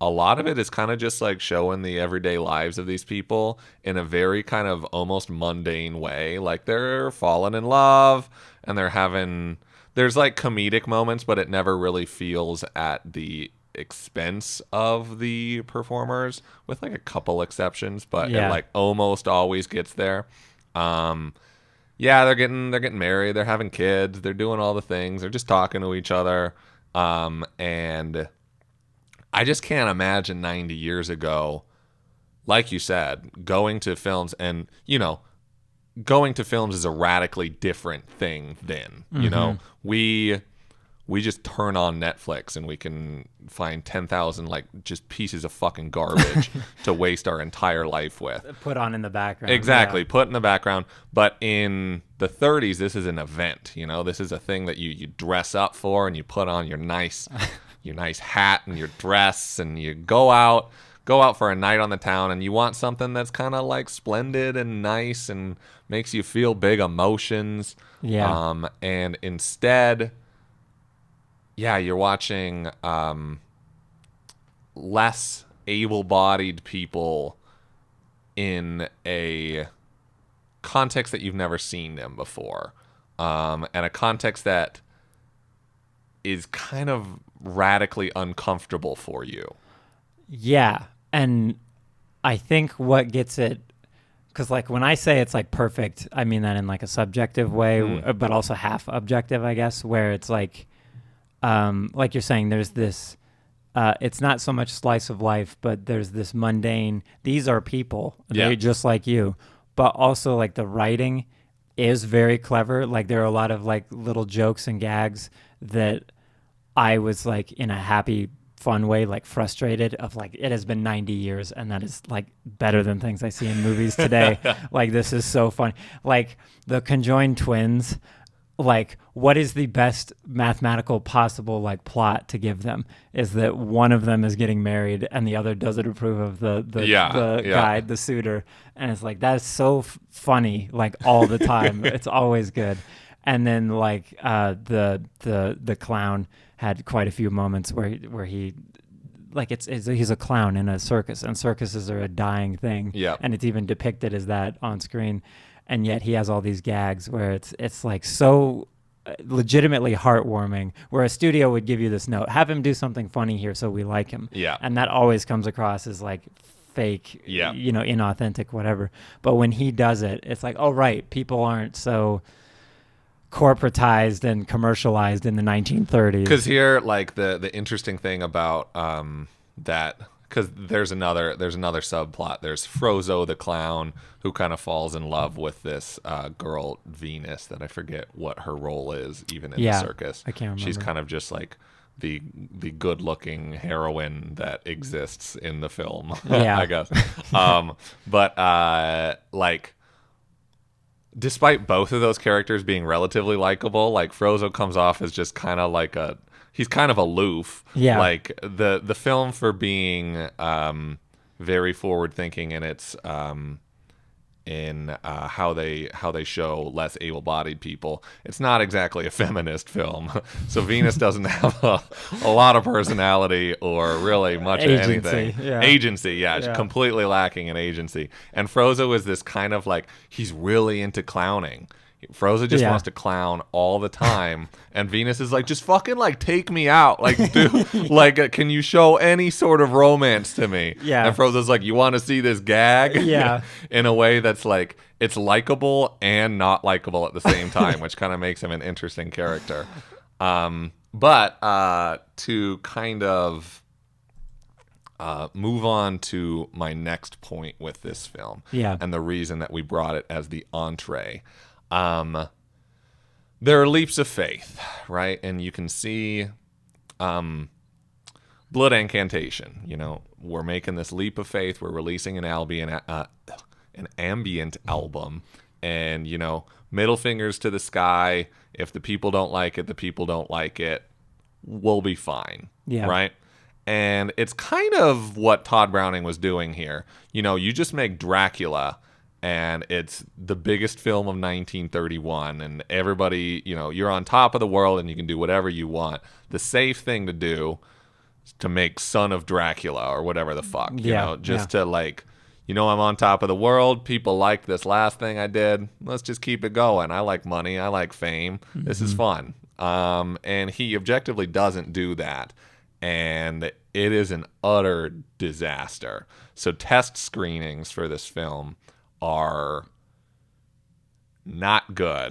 a lot of it is kind of just like showing the everyday lives of these people in a very kind of almost mundane way. Like they're falling in love and there's like comedic moments, but it never really feels at the expense of the performers, with like a couple exceptions, but it like almost always gets there. They're getting married, they're having kids, they're doing all the things, they're just talking to each other. And I just can't imagine 90 years ago, like you said, going to films, and going to films is a radically different thing then. We just turn on Netflix and we can find 10,000 like just pieces of fucking garbage to waste our entire life with. Put on in the background. Exactly, put in the background. But in the 30s, this is an event. This is a thing that you dress up for, and you put on your nice hat and your dress, and you go out for a night on the town, and you want something that's kind of like splendid and nice and makes you feel big emotions. And instead, you're watching less able-bodied people in a context that you've never seen them before, and a context that is kind of radically uncomfortable for you. Yeah, and I think what gets it, because like when I say it's like perfect, I mean that in like a subjective way, but also half objective, I guess, where it's like you're saying, there's this, it's not so much slice of life, but there's this mundane, these are people, they're just like you, but also like the writing is very clever. Like there are a lot of like little jokes and gags that I was like in a happy fun way, like frustrated of like, it has been 90 years and that is like better than things I see in movies today. Like, this is so fun. Like the conjoined twins, like what is the best mathematical possible like plot to give them is that one of them is getting married and the other doesn't approve of the guy, the suitor, and it's like that's so funny like all the time. It's always good. And then like the clown had quite a few moments where he like he's a clown in a circus, and circuses are a dying thing. Yeah. And it's even depicted as that on screen. And yet he has all these gags where it's like so legitimately heartwarming, where a studio would give you this note, have him do something funny here so we like him. Yeah. And that always comes across as like fake, inauthentic, whatever. But when he does it, it's like, oh, right, people aren't so corporatized and commercialized in the 1930s. Because here, like the interesting thing about that, because there's another subplot. There's Frozo the clown, who kind of falls in love with this girl Venus that I forget what her role is even in the circus. I can't remember. She's kind of just like the good-looking heroine that exists in the film, I guess. But like, despite both of those characters being relatively likable, like Frozo comes off as just kind of like he's kind of aloof. Yeah. Like the film, for being very forward thinking in its in how they show less able-bodied people, it's not exactly a feminist film. So Venus doesn't have a lot of personality or really much of anything. Agency, It's completely lacking in agency. And Frozo is this kind of like, he's really into clowning. Frozo just wants to clown all the time, and Venus is like, just fucking like take me out, like dude, like can you show any sort of romance to me? Yeah. And Frozo's like, you want to see this gag? Yeah. In a way that's like, it's likable and not likable at the same time, which kind of makes him an interesting character. But to kind of move on to my next point with this film, and the reason that we brought it as the entree. There are leaps of faith, right? And you can see Blood Incantation. You know, we're making this leap of faith. We're releasing an ambient album. And, you know, middle fingers to the sky. If the people don't like it, the people don't like it. We'll be fine, right? And it's kind of what Todd Browning was doing here. You know, you just make Dracula, and it's the biggest film of 1931, and everybody, you know, you're on top of the world and you can do whatever you want. The safe thing to do is to make Son of Dracula or whatever the fuck, you know, just to like, you know, I'm on top of the world. People like this last thing I did. Let's just keep it going. I like money. I like fame. This is fun. And he objectively doesn't do that. And it is an utter disaster. So test screenings for this film are not good.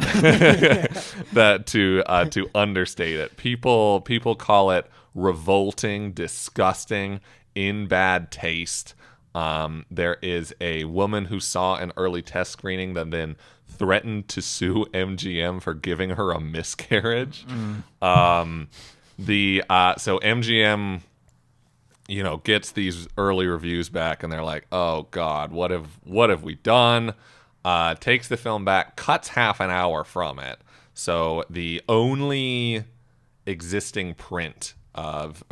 That to understate it. People call it revolting, disgusting, in bad taste. There is a woman who saw an early test screening that then threatened to sue MGM for giving her a miscarriage. So MGM, you know, gets these early reviews back, and they're like, "Oh God, what have we done?" Takes the film back, cuts half an hour from it. So the only existing cut of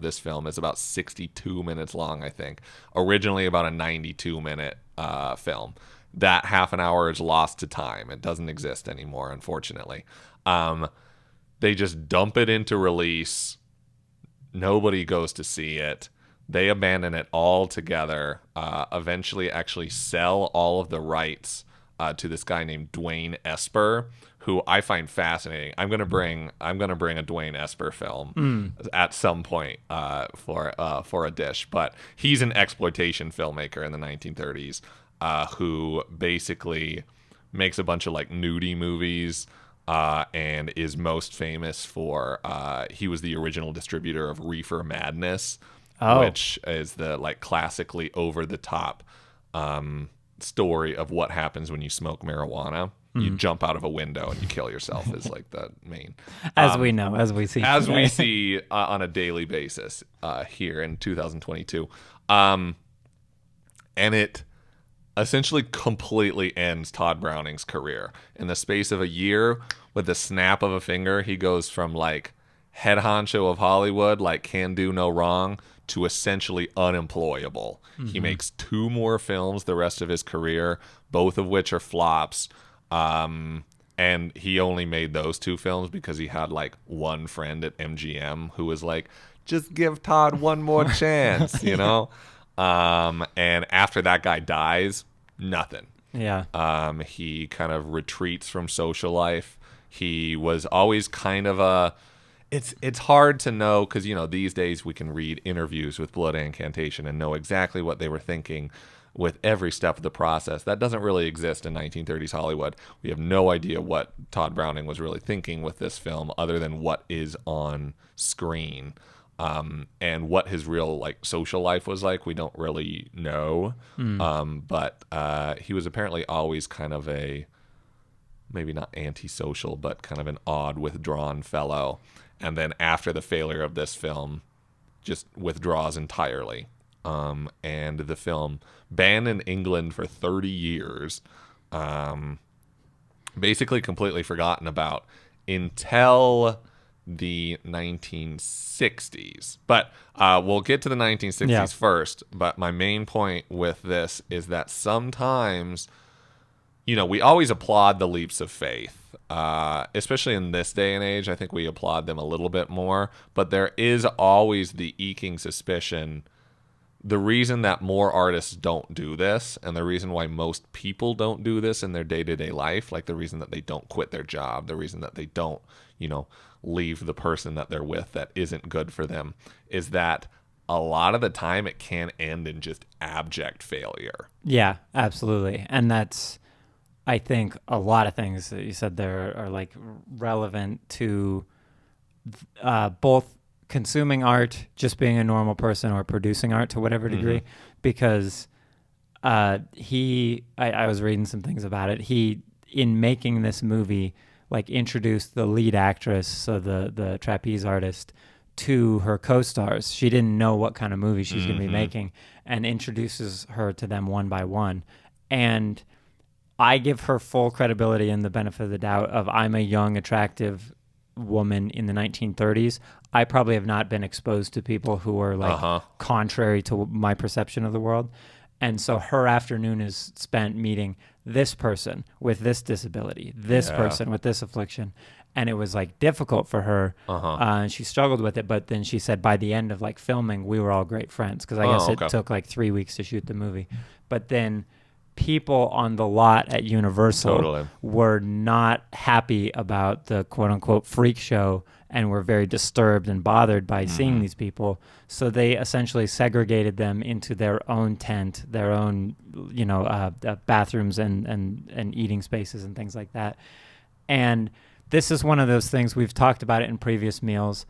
this film is about 62 minutes long, I think. Originally about a 92-minute film. That half an hour is lost to time. It doesn't exist anymore, unfortunately. They just dump it into release. Nobody goes to see it. They abandon it altogether. Eventually, actually sell all of the rights to this guy named Dwayne Esper, who I find fascinating. I'm gonna bring a Dwayne Esper film at some point for a dish. But he's an exploitation filmmaker in the 1930s who basically makes a bunch of like nudie movies. And is most famous for he was the original distributor of Reefer Madness, which is the like classically over the top story of what happens when you smoke marijuana. you jump out of a window and you kill yourself is like the main. As we know, as we see on a daily basis here in 2022. And it essentially completely ends Todd Browning's career. In the space of a year, with the snap of a finger, he goes from like head honcho of Hollywood, like can do no wrong, to essentially unemployable. He makes 2 more films the rest of his career, both of which are flops. And he only made those 2 films because he had like one friend at MGM who was like, just give Todd one more chance, you know? And after that guy dies, nothing. Yeah. He kind of retreats from social life. He was always kind of a... It's hard to know because, you know, these days we can read interviews with Blood Incantation and know exactly what they were thinking with every step of the process. That doesn't really exist in 1930s Hollywood. We have no idea what Todd Browning was really thinking with this film other than what is on screen. And what his real like social life was like, we don't really know. But he was apparently always kind of a, maybe not antisocial, but kind of an odd, withdrawn fellow. And then after the failure of this film, just withdraws entirely. And the film banned in England for 30 years, basically completely forgotten about until the 1960s. But we'll get to the 1960s first. But my main point with this is that sometimes, you know, we always applaud the leaps of faith. Especially in this day and age, I think we applaud them a little bit more. But there is always the eking suspicion. The reason that more artists don't do this, and the reason why most people don't do this in their day-to-day life, like the reason that they don't quit their job, the reason that they don't, you know, leave the person that they're with that isn't good for them, is that a lot of the time it can end in just abject failure. Yeah, absolutely. And that's, I think, a lot of things that you said there are like relevant to both consuming art, just being a normal person, or producing art to whatever degree, because I was reading some things about it. He, in making this movie, like introduced the lead actress, so the trapeze artist, to her co-stars. She didn't know what kind of movie she's going to be making, and introduces her to them one by one. And I give her full credibility and the benefit of the doubt of, I'm a young, attractive woman in the 1930s. I probably have not been exposed to people who are like contrary to my perception of the world. And so her afternoon is spent meeting this person with this disability, this person with this affliction. And it was like difficult for her. And she struggled with it. But then she said by the end of like filming, we were all great friends. Because I guess it took like 3 weeks to shoot the movie. But then people on the lot at Universal were not happy about the quote unquote freak show and were very disturbed and bothered by seeing these people. So they essentially segregated them into their own tent, their own, you know, bathrooms and eating spaces and things like that. And this is one of those things, we've talked about it in previous meals,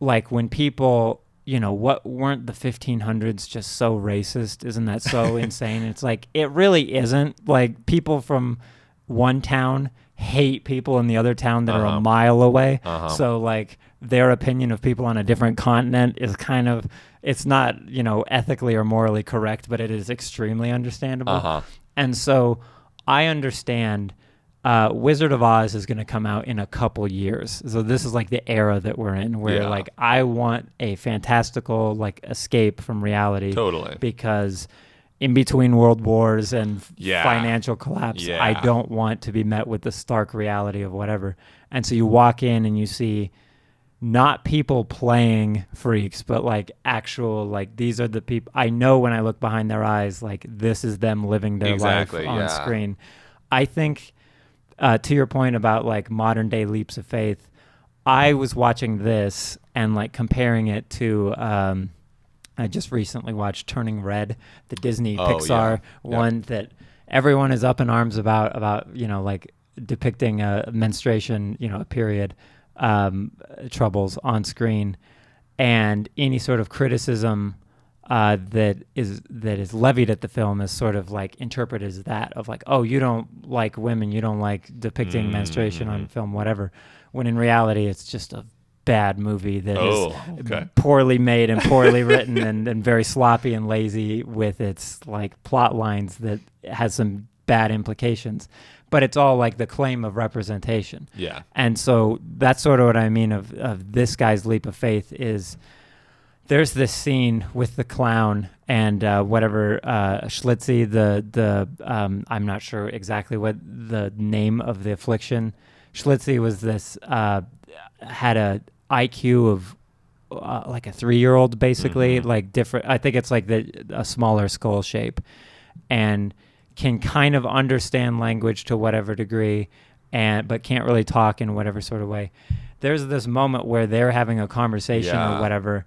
like when people, you know, what weren't the 1500s just so racist? Isn't that so insane? It's like, it really isn't. Like, people from one town hate people in the other town that are a mile away. So like their opinion of people on a different continent is kind of, it's not, you know, ethically or morally correct, but it is extremely understandable. And so I understand Wizard of Oz is going to come out in a couple years. So this is like the era that we're in where like I want a fantastical like escape from reality. Totally. Because in between world wars and financial collapse, I don't want to be met with the stark reality of whatever. And so you walk in and you see not people playing freaks, but like actual, like these are the people. I know when I look behind their eyes, like this is them living their life on screen. I think to your point about like modern day leaps of faith, I was watching this and like comparing it to I just recently watched Turning Red, the Disney Pixar one that everyone is up in arms about, you know, like depicting a menstruation, you know, a period troubles on screen, and any sort of criticism that is levied at the film is sort of like interpreted as that of like, oh, you don't like women, you don't like depicting menstruation on film, whatever. When in reality, it's just a bad movie that is poorly made and poorly written and very sloppy and lazy with its like plot lines that has some bad implications. But it's all like the claim of representation. Yeah. And so that's sort of what I mean of this guy's leap of faith is there's this scene with the clown and whatever Schlitzie, the I'm not sure exactly what the name of the affliction. Schlitzie was this had a IQ of like a 3-year-old basically, like different. I think it's like a smaller skull shape, and can kind of understand language to whatever degree, but can't really talk in whatever sort of way. There's this moment where they're having a conversation or whatever,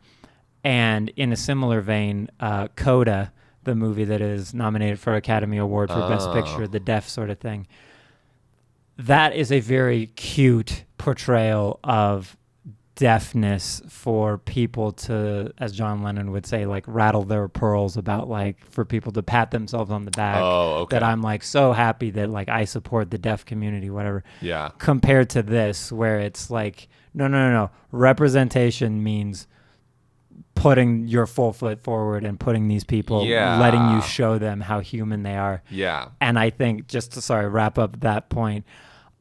and in a similar vein, Coda, the movie that is nominated for Academy Award for Best Picture, the deaf sort of thing, that is a very cute portrayal of deafness for people to, as John Lennon would say, like rattle their pearls about, like for people to pat themselves on the back. That I'm like so happy that like I support the deaf community, whatever. Yeah. Compared to this, where it's like, no. Representation means putting your full foot forward and putting these people, letting you show them how human they are. Yeah. And I think, just to wrap up that point,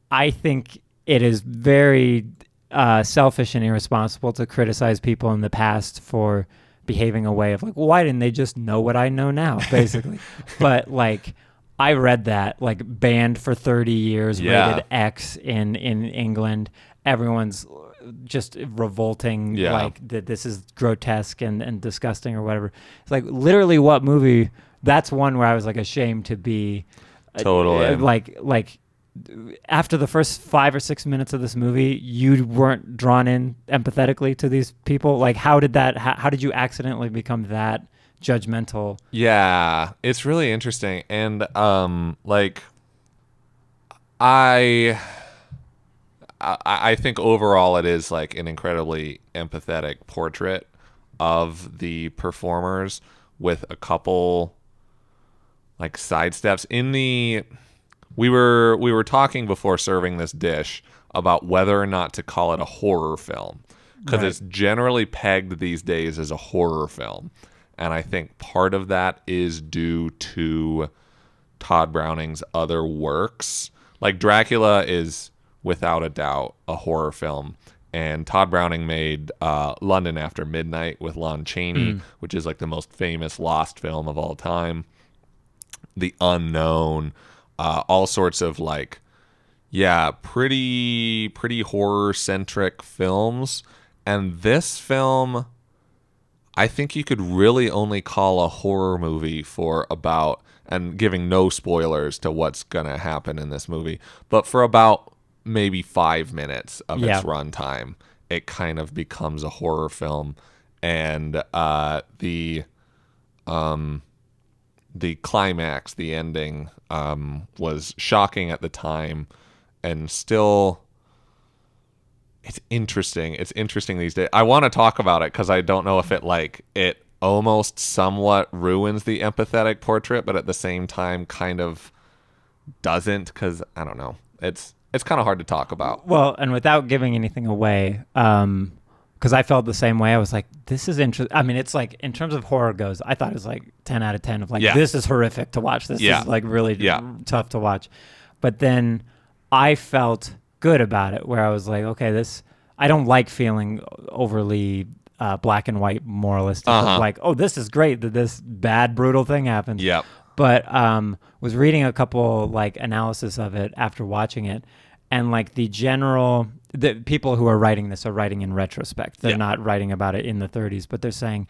I think it is very selfish and irresponsible to criticize people in the past for behaving a way of like, well, why didn't they just know what I know now, basically? But like, I read that, like, banned for 30 years, rated X in England. Everyone's just revolting, like that this is grotesque and disgusting or whatever. It's like literally what movie? That's one where I was like ashamed to be totally like after the first 5 or 6 minutes of this movie, you weren't drawn in empathetically to these people. Like, how did you accidentally become that judgmental? Yeah, it's really interesting. And like I think overall it is like an incredibly empathetic portrait of the performers with a couple like sidesteps in the we were talking before serving this dish about whether or not to call it a horror film, because it's generally pegged these days as a horror film. And I think part of that is due to Todd Browning's other works. Like Dracula is without a doubt a horror film. And Todd Browning made London After Midnight with Lon Chaney, which is like the most famous lost film of all time. The Unknown, all sorts of like, pretty horror-centric films. And this film, I think you could really only call a horror movie for about, and giving no spoilers to what's going to happen in this movie, but for about maybe 5 minutes of its runtime, it kind of becomes a horror film. And the climax, the ending, was shocking at the time, and still, it's interesting. It's interesting these days. I want to talk about it because I don't know if it almost somewhat ruins the empathetic portrait, but at the same time kind of doesn't, because I don't know. It's kind of hard to talk about. Well, and without giving anything away, because I felt the same way. I was like, this is interesting. I mean, it's like, in terms of horror goes, I thought it was like 10 out of 10 of like, this is horrific to watch. This is like really tough to watch. But then I felt good about it, where I was like, okay, I don't like feeling overly black and white moralistic. Like, oh, this is great that this bad, brutal thing happened. Yep. But was reading a couple like analysis of it after watching it, and like the people who are writing this are writing in retrospect. They're not writing about it in the 30s, but they're saying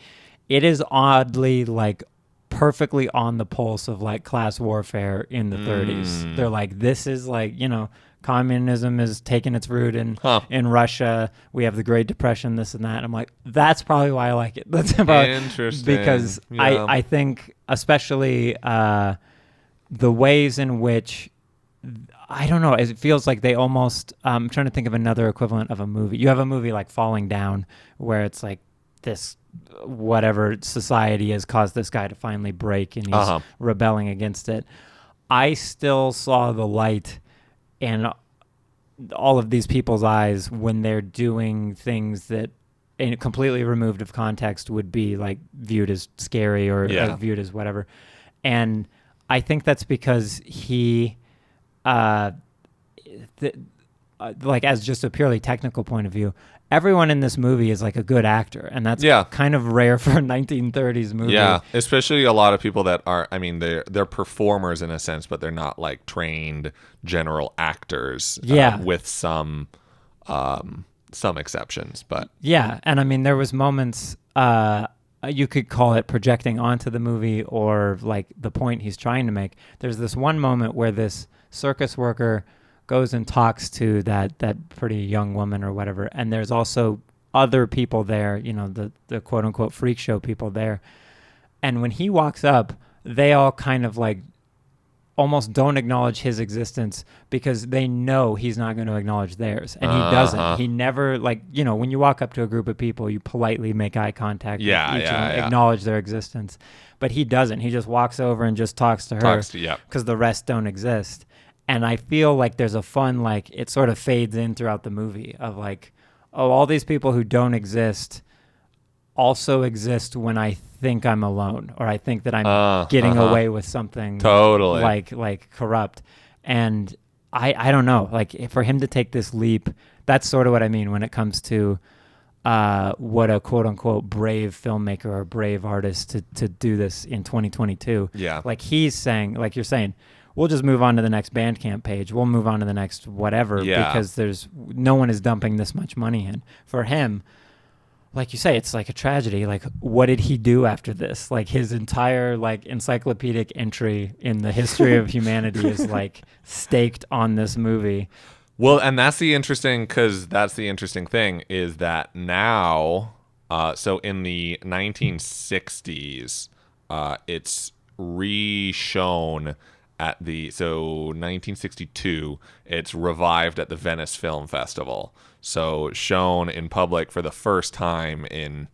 it is oddly like perfectly on the pulse of like class warfare in the 30s. They're like, this is like, communism is taking its root in Russia. We have the Great Depression, this and that. I'm like, that's probably why I like it. That's about interesting. Because I think especially the ways in which, I don't know, it feels like they almost, I'm trying to think of another equivalent of a movie. You have a movie like Falling Down, where it's like this whatever society has caused this guy to finally break, and he's rebelling against it. I still saw the light in all of these people's eyes when they're doing things that, completely removed of context, would be like viewed as scary or viewed as whatever. And I think that's because he, like as just a purely technical point of view, everyone in this movie is like a good actor, and that's kind of rare for a 1930s movie. Yeah, especially a lot of people that are, I mean, they're performers in a sense, but they're not like trained general actors. With some exceptions, but yeah. And I mean, there was moments, you could call it projecting onto the movie or like the point he's trying to make. There's this one moment where this circus worker goes and talks to that pretty young woman or whatever, and there's also other people there, you know, the quote unquote freak show people there. And when he walks up, they all kind of like almost don't acknowledge his existence because they know he's not going to acknowledge theirs, and he doesn't. He never, like, you know, when you walk up to a group of people, you politely make eye contact with each and acknowledge their existence, but he doesn't. He just walks over and just talks to her because the rest don't exist. And I feel like there's a fun, like, it sort of fades in throughout the movie of like, oh, all these people who don't exist also exist when I think I'm alone, or I think that I'm getting away with something totally like corrupt. And I don't know, like, for him to take this leap, that's sort of what I mean when it comes to what a quote unquote brave filmmaker or brave artist to do this in 2022. Yeah. Like he's saying, like you're saying, we'll just move on to the next Bandcamp page. We'll move on to the next whatever, because there's no one is dumping this much money in. For him, like you say, it's like a tragedy. Like, what did he do after this? Like, his entire like encyclopedic entry in the history of humanity is like staked on this movie. Well, and that's the interesting thing is that now, so in the 1960s, it's re-shown at 1962, it's revived at the Venice Film Festival. So shown in public for the first time in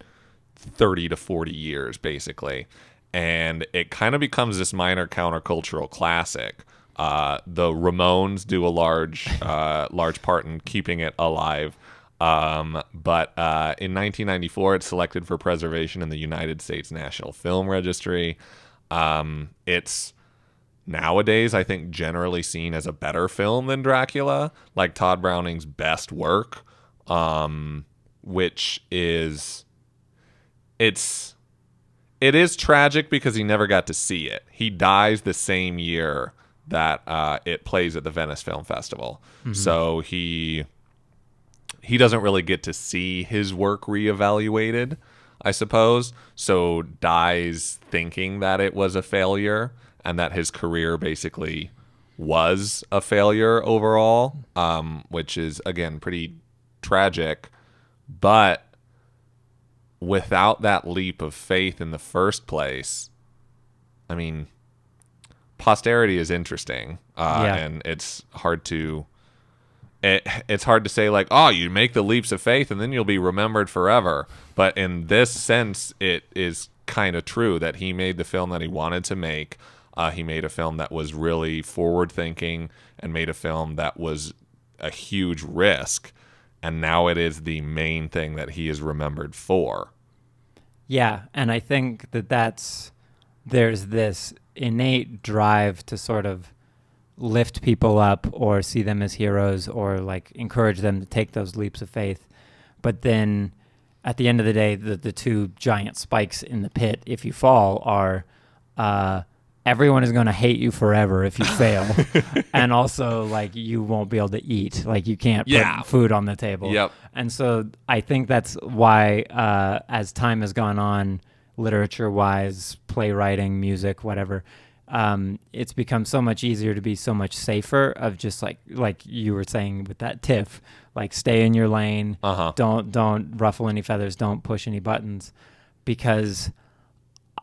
30 to 40 years, basically. And it kind of becomes this minor countercultural classic. The Ramones do a large part in keeping it alive. But in 1994, it's selected for preservation in the United States National Film Registry. It's nowadays, I think, generally seen as a better film than Dracula, like Todd Browning's best work, which is, it is tragic because he never got to see it. He dies the same year that it plays at the Venice Film Festival. Mm-hmm. So he doesn't really get to see his work reevaluated, I suppose. So dies thinking that it was a failure and that his career basically was a failure overall, which is, again, pretty tragic. But without that leap of faith in the first place, I mean, posterity is interesting, and it's hard to say, like, oh, you make the leaps of faith and then you'll be remembered forever. But in this sense, it is kind of true that he made the film that he wanted to make. He made a film that was really forward-thinking and made a film that was a huge risk. And now it is the main thing that he is remembered for. Yeah, and I think there's this innate drive to sort of lift people up or see them as heroes or like encourage them to take those leaps of faith. But then at the end of the day, the two giant spikes in the pit, if you fall, are everyone is going to hate you forever if you fail. And also, like, you won't be able to eat. Like, you can't put food on the table. Yep. And so I think that's why, as time has gone on, literature-wise, playwriting, music, whatever, it's become so much easier to be so much safer of just like you were saying with that tiff, like, stay in your lane, don't ruffle any feathers, don't push any buttons, because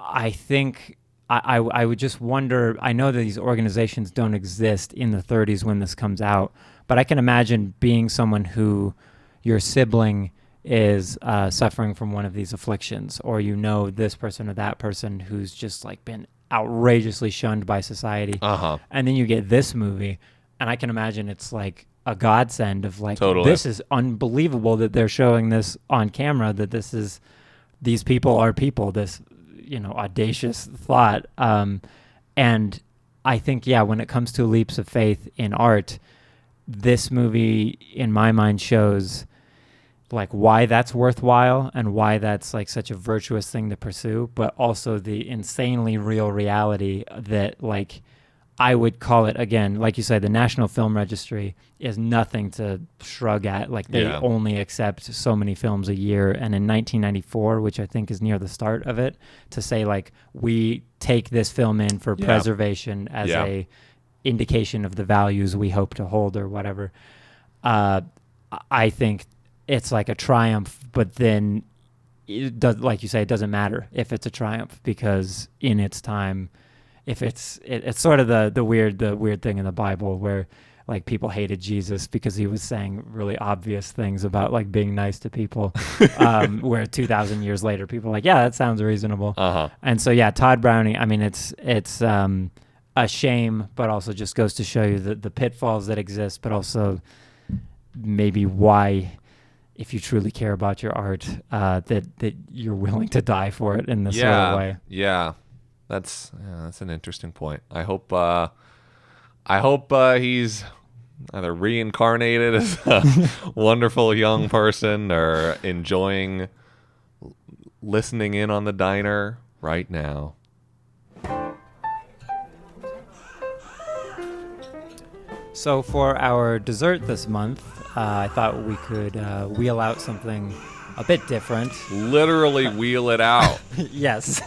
I think I would just wonder, I know that these organizations don't exist in the 30s when this comes out, but I can imagine being someone who your sibling is suffering from one of these afflictions, or you know this person or that person who's just like been outrageously shunned by society. And then you get this movie, and I can imagine it's like a godsend of like, Totally. this is unbelievable that they're showing this on camera, that these people are people, this, audacious thought. And I think, when it comes to leaps of faith in art, this movie, in my mind, shows like why that's worthwhile and why that's like such a virtuous thing to pursue, but also the insanely real reality that, like, I would call it, again, like you said, the National Film Registry is nothing to shrug at. Like, they only accept so many films a year. And in 1994, which I think is near the start of it, to say, like, we take this film in for preservation as a indication of the values we hope to hold or whatever, I think it's like a triumph. But then, it does, like you say, it doesn't matter if it's a triumph, because in its time, if it's sort of the weird thing in the Bible where like people hated Jesus because he was saying really obvious things about like being nice to people, where 2,000 years later people are like, yeah, that sounds reasonable. And so Todd Browning, I mean, it's a shame, but also just goes to show you the pitfalls that exist, but also maybe why, if you truly care about your art, that you're willing to die for it in this sort of way. Yeah. That's an interesting point. I hope he's either reincarnated as a wonderful young person or enjoying listening in on the diner right now. So for our dessert this month, I thought we could wheel out something a bit different. Literally wheel it out. Yes.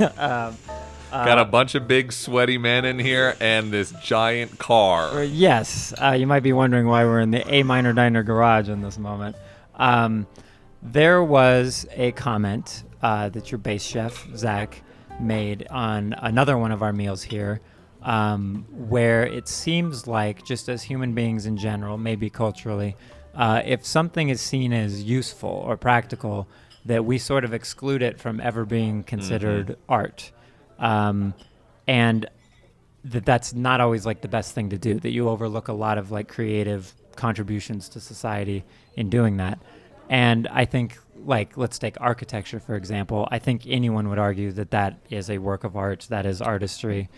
Got a bunch of big sweaty men in here and this giant car. Yes. You might be wondering why we're in the A Minor Diner garage in this moment. There was a comment that your base chef, Zach, made on another one of our meals here, where it seems like, just as human beings in general, maybe culturally, if something is seen as useful or practical, that we sort of exclude it from ever being considered art. And that's not always like the best thing to do, that you overlook a lot of like creative contributions to society in doing that. And I think, like, let's take architecture, for example. I think anyone would argue that that is a work of art, that is artistry,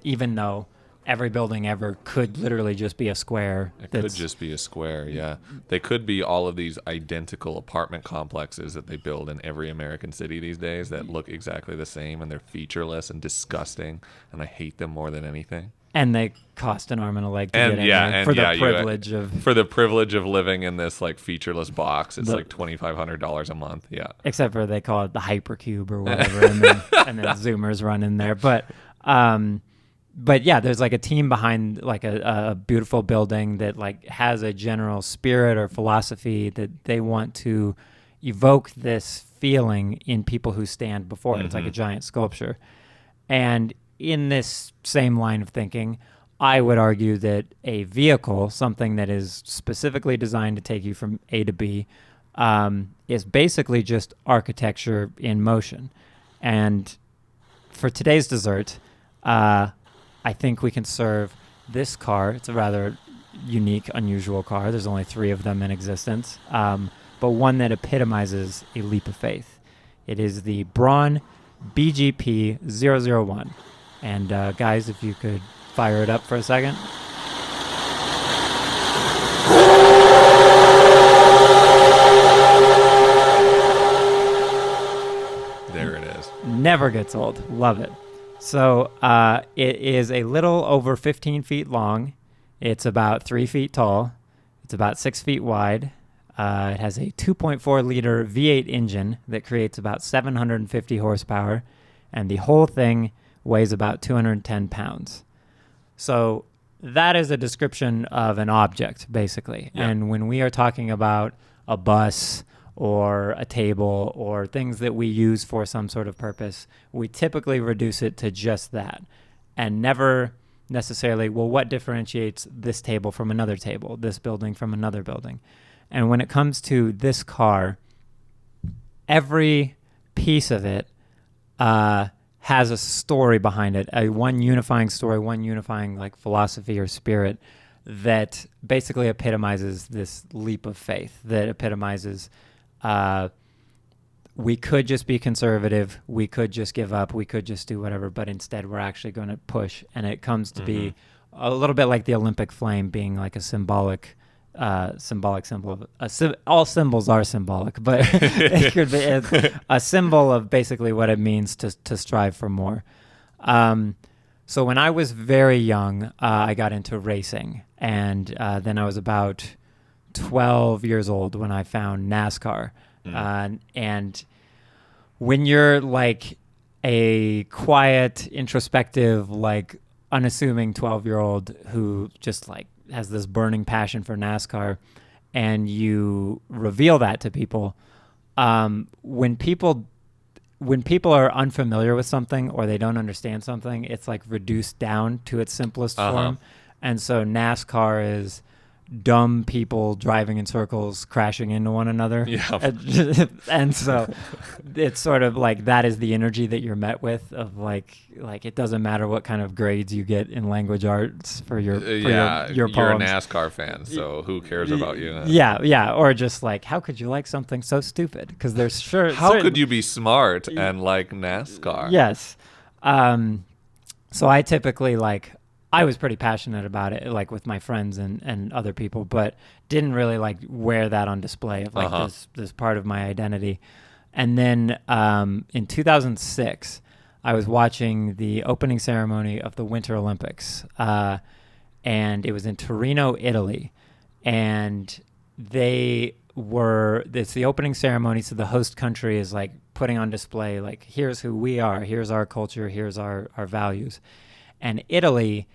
even though every building ever could literally just be a square. It could just be a square, yeah. They could be all of these identical apartment complexes that they build in every American city these days that look exactly the same, and they're featureless and disgusting, and I hate them more than anything. And they cost an arm and a leg to get in there for the privilege of living in this like featureless box. It's like $2,500 a month. Yeah. Except for they call it the hypercube or whatever, and then Zoomers run in there. But yeah, there's like a team behind like a beautiful building that like has a general spirit or philosophy that they want to evoke this feeling in people who stand before it. It's like a giant sculpture. And in this same line of thinking, I would argue that a vehicle, something that is specifically designed to take you from A to B, is basically just architecture in motion. And for today's dessert, I think we can serve this car. It's a rather unique, unusual car. There's only 3 of them in existence, but one that epitomizes a leap of faith. It is the Brawn BGP 001. And guys, if you could fire it up for a second. There it is. Never gets old. Love it. So it is a little over 15 feet long. It's about 3 feet tall. It's about 6 feet wide. It has a 2.4 liter V8 engine that creates about 750 horsepower. And the whole thing weighs about 210 pounds. So that is a description of an object, basically. Yeah. And when we are talking about a bus or a table or things that we use for some sort of purpose, we typically reduce it to just that and never necessarily, well, what differentiates this table from another table, this building from another building? And when it comes to this car, every piece of it has a story behind it, one unifying story, one unifying like philosophy or spirit that basically epitomizes this leap of faith, that epitomizes we could just be conservative, we could just give up, we could just do whatever, but instead we're actually going to push. And it comes to be a little bit like the Olympic flame being like a symbolic symbol of all symbols are symbolic, but it could be a symbol of basically what it means to strive for more. So when I was very young, I got into racing, and then I was about 12 years old when I found NASCAR. And when you're like a quiet, introspective, like unassuming 12-year-old who just like has this burning passion for NASCAR, and you reveal that to people, when people are unfamiliar with something or they don't understand something, it's like reduced down to its simplest form. And so NASCAR is dumb people driving in circles, crashing into one another. Yeah. And so it's sort of like that is the energy that you're met with of like it doesn't matter what kind of grades you get in language arts for your poems. You're a NASCAR fan, so who cares about you? Yeah. Or just like, how could you like something so stupid? Because there's how could you be smart and like NASCAR? Yes. So I typically I was pretty passionate about it, like with my friends and other people, but didn't really like wear that on display of like this part of my identity. And then in 2006, I was watching the opening ceremony of the Winter Olympics, and it was in Torino, Italy, and it's the opening ceremony, so the host country is like putting on display, like, here's who we are, here's our culture, here's our values. And Italy,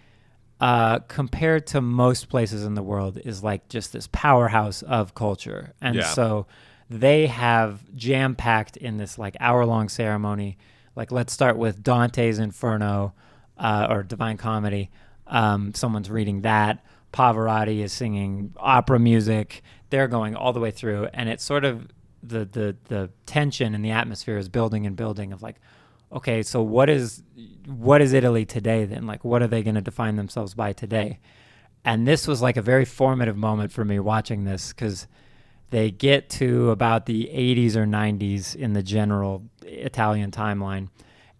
compared to most places in the world, is like just this powerhouse of culture. And so they have jam-packed in this like hour-long ceremony. Like, let's start with Dante's Inferno, or Divine Comedy. Someone's reading that. Pavarotti is singing opera music. They're going all the way through. And it's sort of the tension and the atmosphere is building and building of like, okay, so what is Italy today then? Like, what are they going to define themselves by today? And this was like a very formative moment for me watching this, because they get to about the 80s or 90s in the general Italian timeline,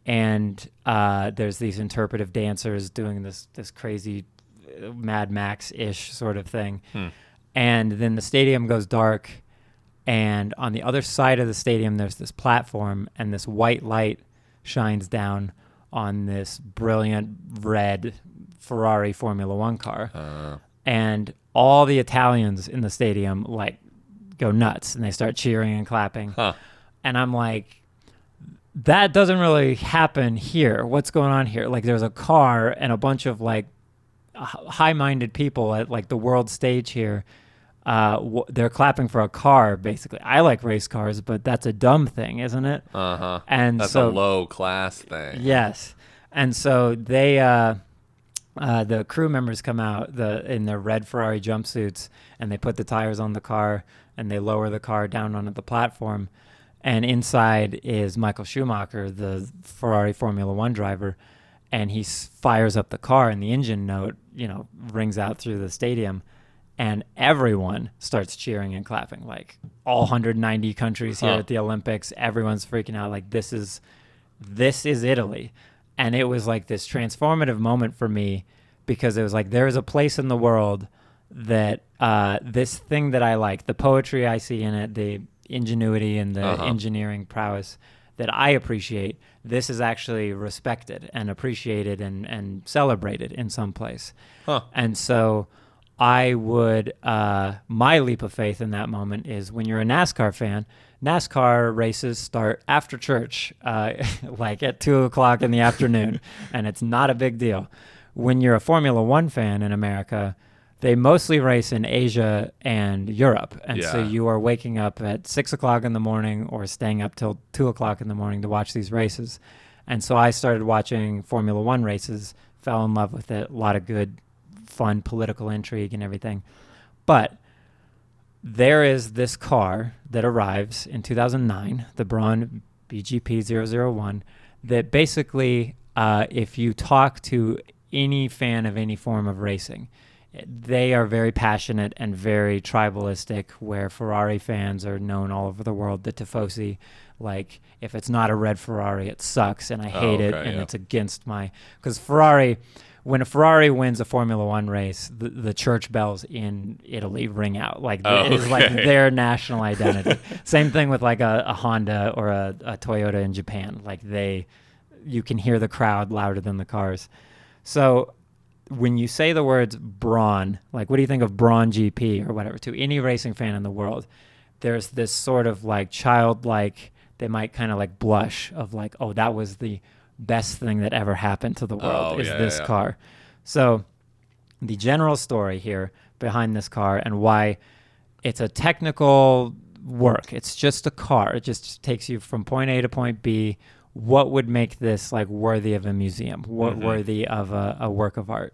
and there's these interpretive dancers doing this crazy Mad Max-ish sort of thing. And then the stadium goes dark, and on the other side of the stadium there's this platform, and this white light shines down on this brilliant red Ferrari Formula One car. And all the Italians in the stadium like go nuts, and they start cheering and clapping. And I'm like, that doesn't really happen here. What's going on here? Like, there's a car and a bunch of like high-minded people at like the world stage here. They're clapping for a car, basically. I like race cars, but that's a dumb thing, isn't it? And that's so, a low class thing. Yes. And so they, the crew members come out in their red Ferrari jumpsuits, and they put the tires on the car, and they lower the car down onto the platform. And inside is Michael Schumacher, the Ferrari Formula One driver, and he fires up the car, and the engine note, rings out through the stadium. And everyone starts cheering and clapping, like all 190 countries here at the Olympics. Everyone's freaking out, like this is Italy. And it was like this transformative moment for me, because it was like, there is a place in the world that this thing that I like, the poetry I see in it, the ingenuity and the engineering prowess that I appreciate, this is actually respected and appreciated and celebrated in some place. And so I would, my leap of faith in that moment is, when you're a NASCAR fan, NASCAR races start after church, like at 2:00 in the afternoon, and it's not a big deal. When you're a Formula One fan in America, they mostly race in Asia and Europe. And so you are waking up at 6:00 in the morning or staying up till 2:00 in the morning to watch these races. And so I started watching Formula One races, fell in love with it, a lot of good, fun political intrigue and everything. But there is this car that arrives in 2009, the Brawn BGP 001, that basically, if you talk to any fan of any form of racing, they are very passionate and very tribalistic, where Ferrari fans are known all over the world. The Tifosi, like, if it's not a red Ferrari, it sucks, and I hate it, and it's against my... Because Ferrari... When a Ferrari wins a Formula One race, the church bells in Italy ring out. Like, it's like their national identity. Same thing with like a Honda or a Toyota in Japan. Like, you can hear the crowd louder than the cars. So when you say the words Brawn, like, what do you think of Brawn GP or whatever? To any racing fan in the world, there's this sort of like childlike, they might kind of like blush of like, oh, that was the best thing that ever happened to the world this car. So the general story here behind this car and why it's a technical work. It's just a car. It just takes you from point A to point B. What would make this like worthy of a museum? Worthy of a work of art?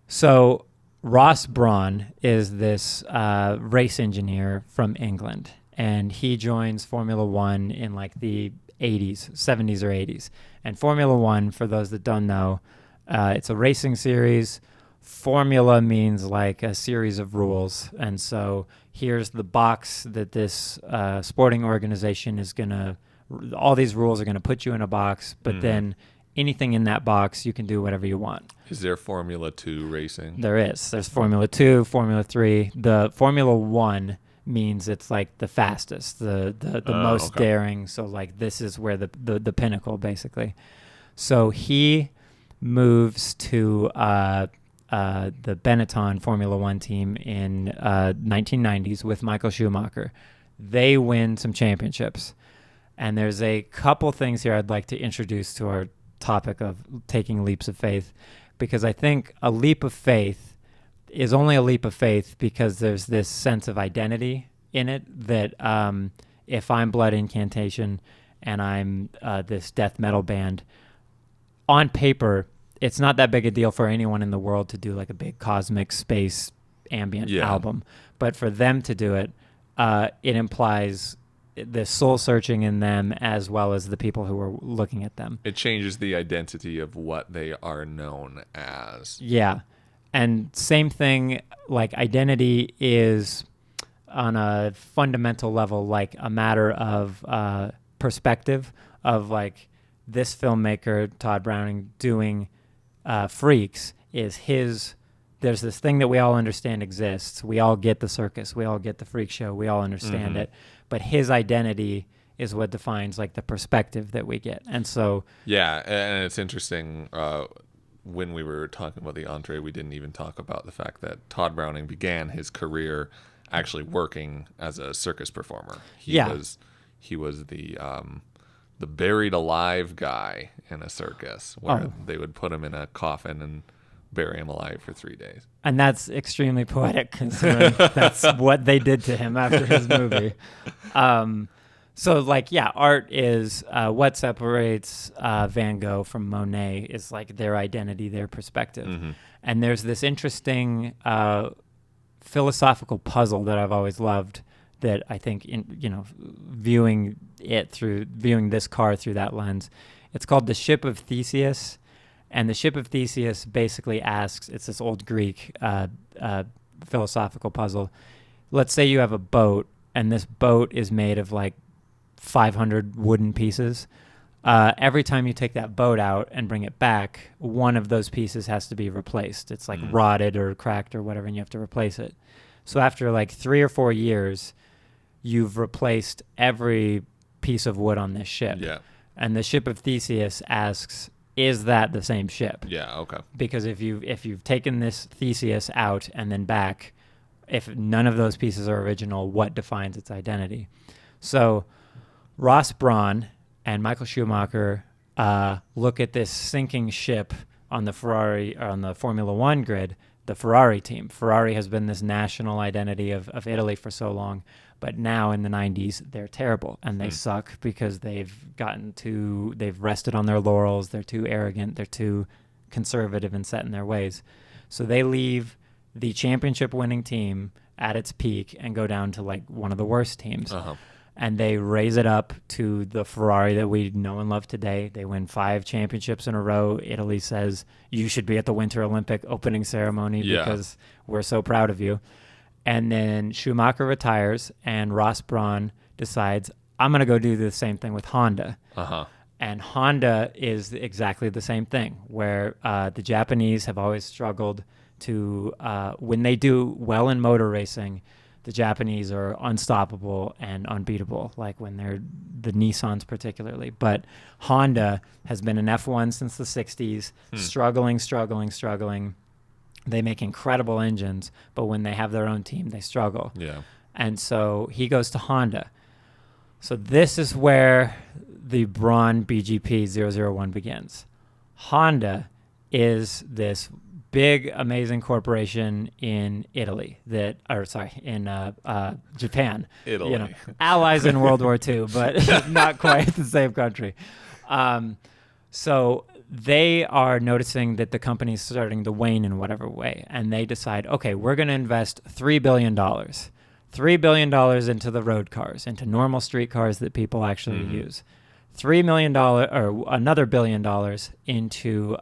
So Ross Brawn is this race engineer from England, and he joins Formula One in like the 70s or 80s. And Formula One, for those that don't know, it's a racing series. Formula means like a series of rules. And so here's the box that this sporting organization is going to, all these rules are going to put you in a box, but then anything in that box, you can do whatever you want. Is there Formula 2 racing? There is. There's Formula 2, Formula 3. The Formula 1 means it's like the fastest, the most daring. So like this is where the pinnacle, basically. So he moves to the Benetton Formula One team in 1990s with Michael Schumacher. They win some championships. And there's a couple things here I'd like to introduce to our topic of taking leaps of faith, because I think a leap of faith is only a leap of faith because there's this sense of identity in it that if I'm Blood Incantation and I'm this death metal band, on paper, it's not that big a deal for anyone in the world to do like a big cosmic space ambient album. But for them to do it, it implies the soul searching in them as well as the people who are looking at them. It changes the identity of what they are known as. Yeah. And same thing, like identity is on a fundamental level, like a matter of perspective of like this filmmaker, Todd Browning, doing Freaks is his, there's this thing that we all understand exists. We all get the circus. We all get the freak show. We all understand it. But his identity is what defines like the perspective that we get. And so... Yeah, and it's interesting... when we were talking about the entree, we didn't even talk about the fact that Todd Browning began his career actually working as a circus performer. He was the buried alive guy in a circus where they would put him in a coffin and bury him alive for 3 days. And that's extremely poetic considering that's what they did to him after his movie. So, like, yeah, art is what separates Van Gogh from Monet is, like, their identity, their perspective. And there's this interesting philosophical puzzle that I've always loved that I think, viewing this car through that lens, it's called the Ship of Theseus. And the Ship of Theseus basically asks, it's this old Greek philosophical puzzle. Let's say you have a boat, and this boat is made of, like, 500 wooden pieces. Every time you take that boat out and bring it back, one of those pieces has to be replaced. It's like rotted or cracked or whatever, and you have to replace it. So after like 3 or 4 years, you've replaced every piece of wood on this ship. Yeah. And the Ship of Theseus asks, is that the same ship? Yeah, okay. Because if you've taken this Theseus out and then back, if none of those pieces are original, what defines its identity? So Ross Brawn and Michael Schumacher look at this sinking ship on the Formula One grid, the Ferrari team. Ferrari has been this national identity of Italy for so long, but now in the 90s, they're terrible and they suck because they've rested on their laurels. They're too arrogant. They're too conservative and set in their ways. So they leave the championship winning team at its peak and go down to like one of the worst teams. Uh-huh. And they raise it up to the Ferrari that we know and love today. They win 5 championships in a row. Italy says, you should be at the Winter Olympic opening ceremony because we're so proud of you. And then Schumacher retires, and Ross Brawn decides, I'm going to go do the same thing with Honda. Uh-huh. And Honda is exactly the same thing, where the Japanese have always struggled to, when they do well in motor racing, the Japanese are unstoppable and unbeatable, like when they're the Nissans particularly. But Honda has been in F1 since the 60s, struggling. They make incredible engines, but when they have their own team, they struggle. Yeah. And so he goes to Honda. So this is where the Brawn BGP 001 begins. Honda is this big, amazing corporation in Italy in Japan. Italy. You know, allies in World War II, but not quite the same country. So they are noticing that the company's starting to wane in whatever way, and they decide, okay, we're going to invest $3 billion. $3 billion into the road cars, into normal street cars that people actually use. $3 million, or another $1 billion into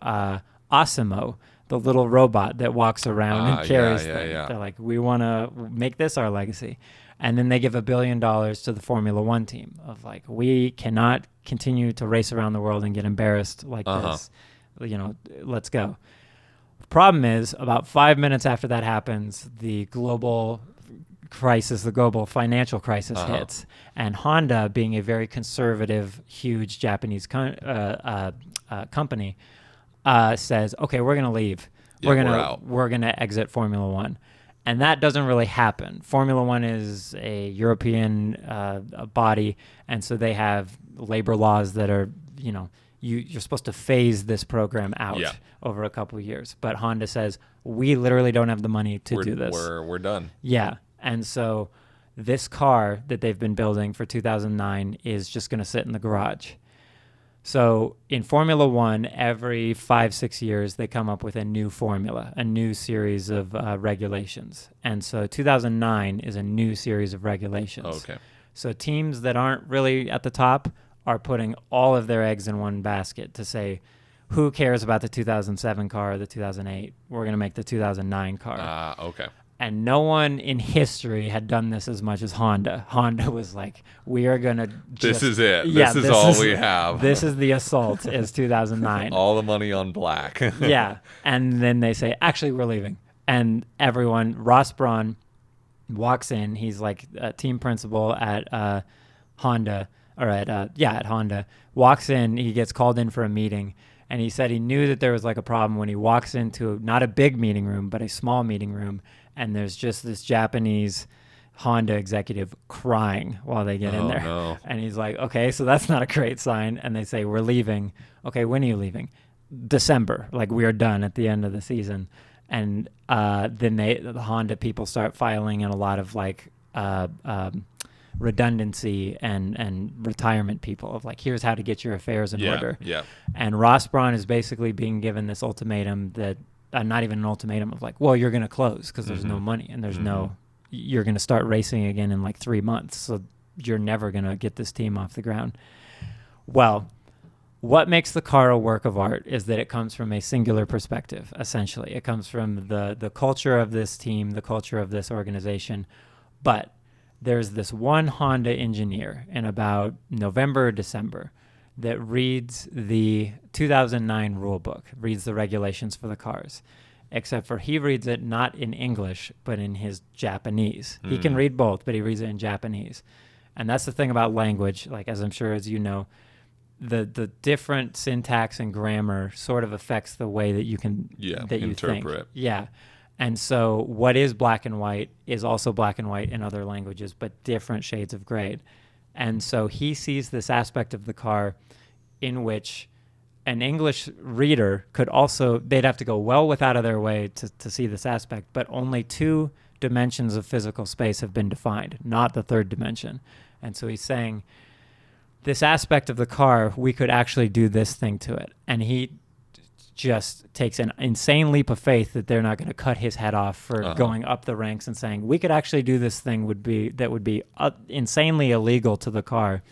Osimo, the little robot that walks around and carries things. They're like, we want to make this our legacy. And then they give $1 billion to the Formula One team of like, we cannot continue to race around the world and get embarrassed like this. You know, let's go. Problem is, about 5 minutes after that happens, the global crisis, the global financial crisis hits. And Honda, being a very conservative, huge Japanese company, says, okay, we're going to leave. We're going to exit Formula One. And that doesn't really happen. Formula One is a European body, and so they have labor laws that are, you know, you're supposed to phase this program out over a couple of years. But Honda says, we literally don't have the money to do this. We're done. Yeah. And so this car that they've been building for 2009 is just going to sit in the garage. So in Formula One, every 5-6 years, they come up with a new formula, a new series of regulations. And so 2009 is a new series of regulations. Okay. So teams that aren't really at the top are putting all of their eggs in one basket to say, who cares about the 2007 car or the 2008? We're going to make the 2009 car. Okay. And no one in history had done this as much as Honda. Honda was like, we are going to This is it. Yeah, this is all we have. This is the assault, is 2009. All the money on black. Yeah. And then they say, actually, we're leaving. And everyone, Ross Brawn walks in. He's like a team principal at Honda, at Honda. Walks in. He gets called in for a meeting. And he said he knew that there was like a problem when he walks into not a big meeting room, but a small meeting room. And there's just this Japanese Honda executive crying while they get in there. No. And he's like, okay, so that's not a great sign. And they say, we're leaving. Okay, when are you leaving? December. Like, we are done at the end of the season. And then the Honda people start filing in a lot of like redundancy and retirement people of like, here's how to get your affairs in order. Yeah. And Ross Brawn is basically being given this ultimatum that, not even an ultimatum of like, well, you're going to close because there's no money and there's you're going to start racing again in like 3 months. So you're never going to get this team off the ground. Well, what makes the car a work of art is that it comes from a singular perspective, essentially. It comes from the culture of this team, the culture of this organization. But there's this one Honda engineer in about November or December that reads the 2009 rule book, reads the regulations for the cars, except for he reads it not in English, but in his Japanese. He can read both, but he reads it in Japanese. And that's the thing about language, like as I'm sure as you know, the different syntax and grammar sort of affects the way that you can that you interpret. Think. Yeah. And so what is black and white is also black and white in other languages, but different shades of gray. And so he sees this aspect of the car in which an English reader could also, they'd have to go well out of their way to see this aspect, but only 2 dimensions of physical space have been defined, not the third dimension. And so he's saying, this aspect of the car, we could actually do this thing to it. And he just takes an insane leap of faith that they're not going to cut his head off for going up the ranks and saying, we could actually do this thing would be insanely illegal to the car.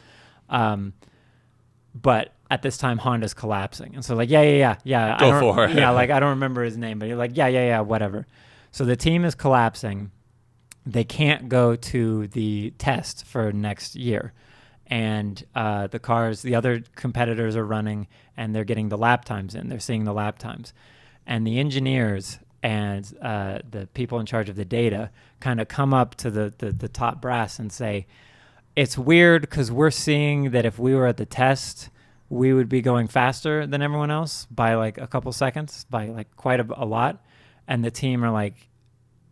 But at this time, Honda's collapsing. And so like, yeah. Go for it. Yeah, like I don't remember his name, but you're like, yeah, whatever. So the team is collapsing. They can't go to the test for next year. And the other competitors are running, and they're getting the lap times in. They're seeing the lap times. And the engineers and the people in charge of the data kind of come up to the top brass and say, it's weird because we're seeing that if we were at the test, we would be going faster than everyone else by like a couple seconds, by like quite a lot. And the team are like,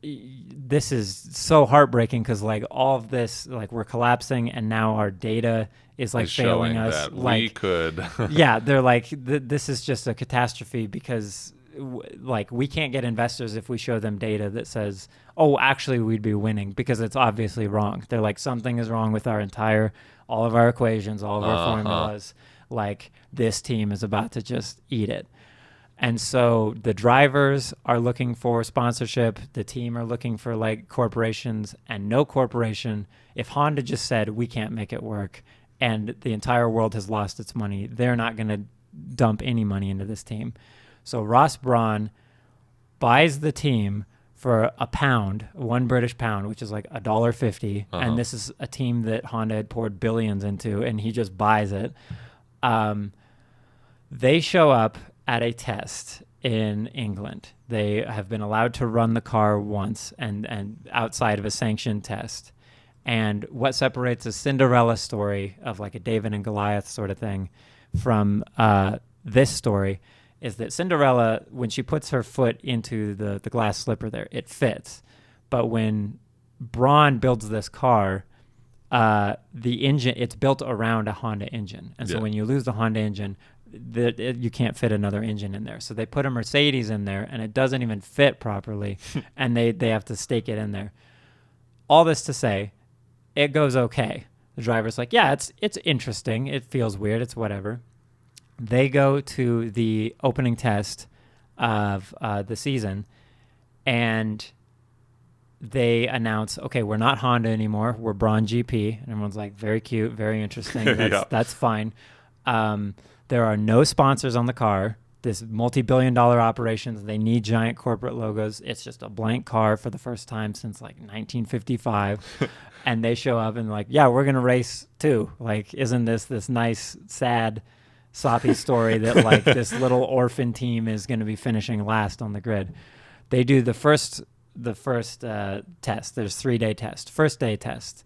this is so heartbreaking because like all of this, like we're collapsing and now our data is like failing us. That like we could. Yeah, they're like, this is just a catastrophe because like we can't get investors if we show them data that says, oh, actually we'd be winning, because it's obviously wrong. They're like, something is wrong with all of our equations, all of our formulas. Like this team is about to just eat it. And so the drivers are looking for sponsorship. The team are looking for like corporations, and no corporation. If Honda just said, we can't make it work and the entire world has lost its money, they're not going to dump any money into this team. So Ross Brawn buys the team for £1, one British pound, which is like $1.50. And this is a team that Honda had poured billions into, and he just buys it. They show up at a test in England. They have been allowed to run the car once and outside of a sanctioned test. And what separates a Cinderella story of like a David and Goliath sort of thing from this story is that Cinderella, when she puts her foot into the glass slipper there, it fits. But when Brawn builds this car, the engine, it's built around a Honda engine. And so when you lose the Honda engine, you can't fit another engine in there. So they put a Mercedes in there and it doesn't even fit properly and they have to stake it in there. All this to say, it goes okay. The driver's like, yeah, it's interesting. It feels weird. It's whatever. They go to the opening test of the season and they announce, okay, we're not Honda anymore. We're Brawn GP. And everyone's like, very cute, very interesting. That's fine. There are no sponsors on the car. This multi-billion-dollar operations, they need giant corporate logos. It's just a blank car for the first time since like 1955. And they show up and like, yeah, we're going to race too. Like, isn't this nice, sad, soppy story that like this little orphan team is going to be finishing last on the grid? They do the first test. There's 3-day test. First day test,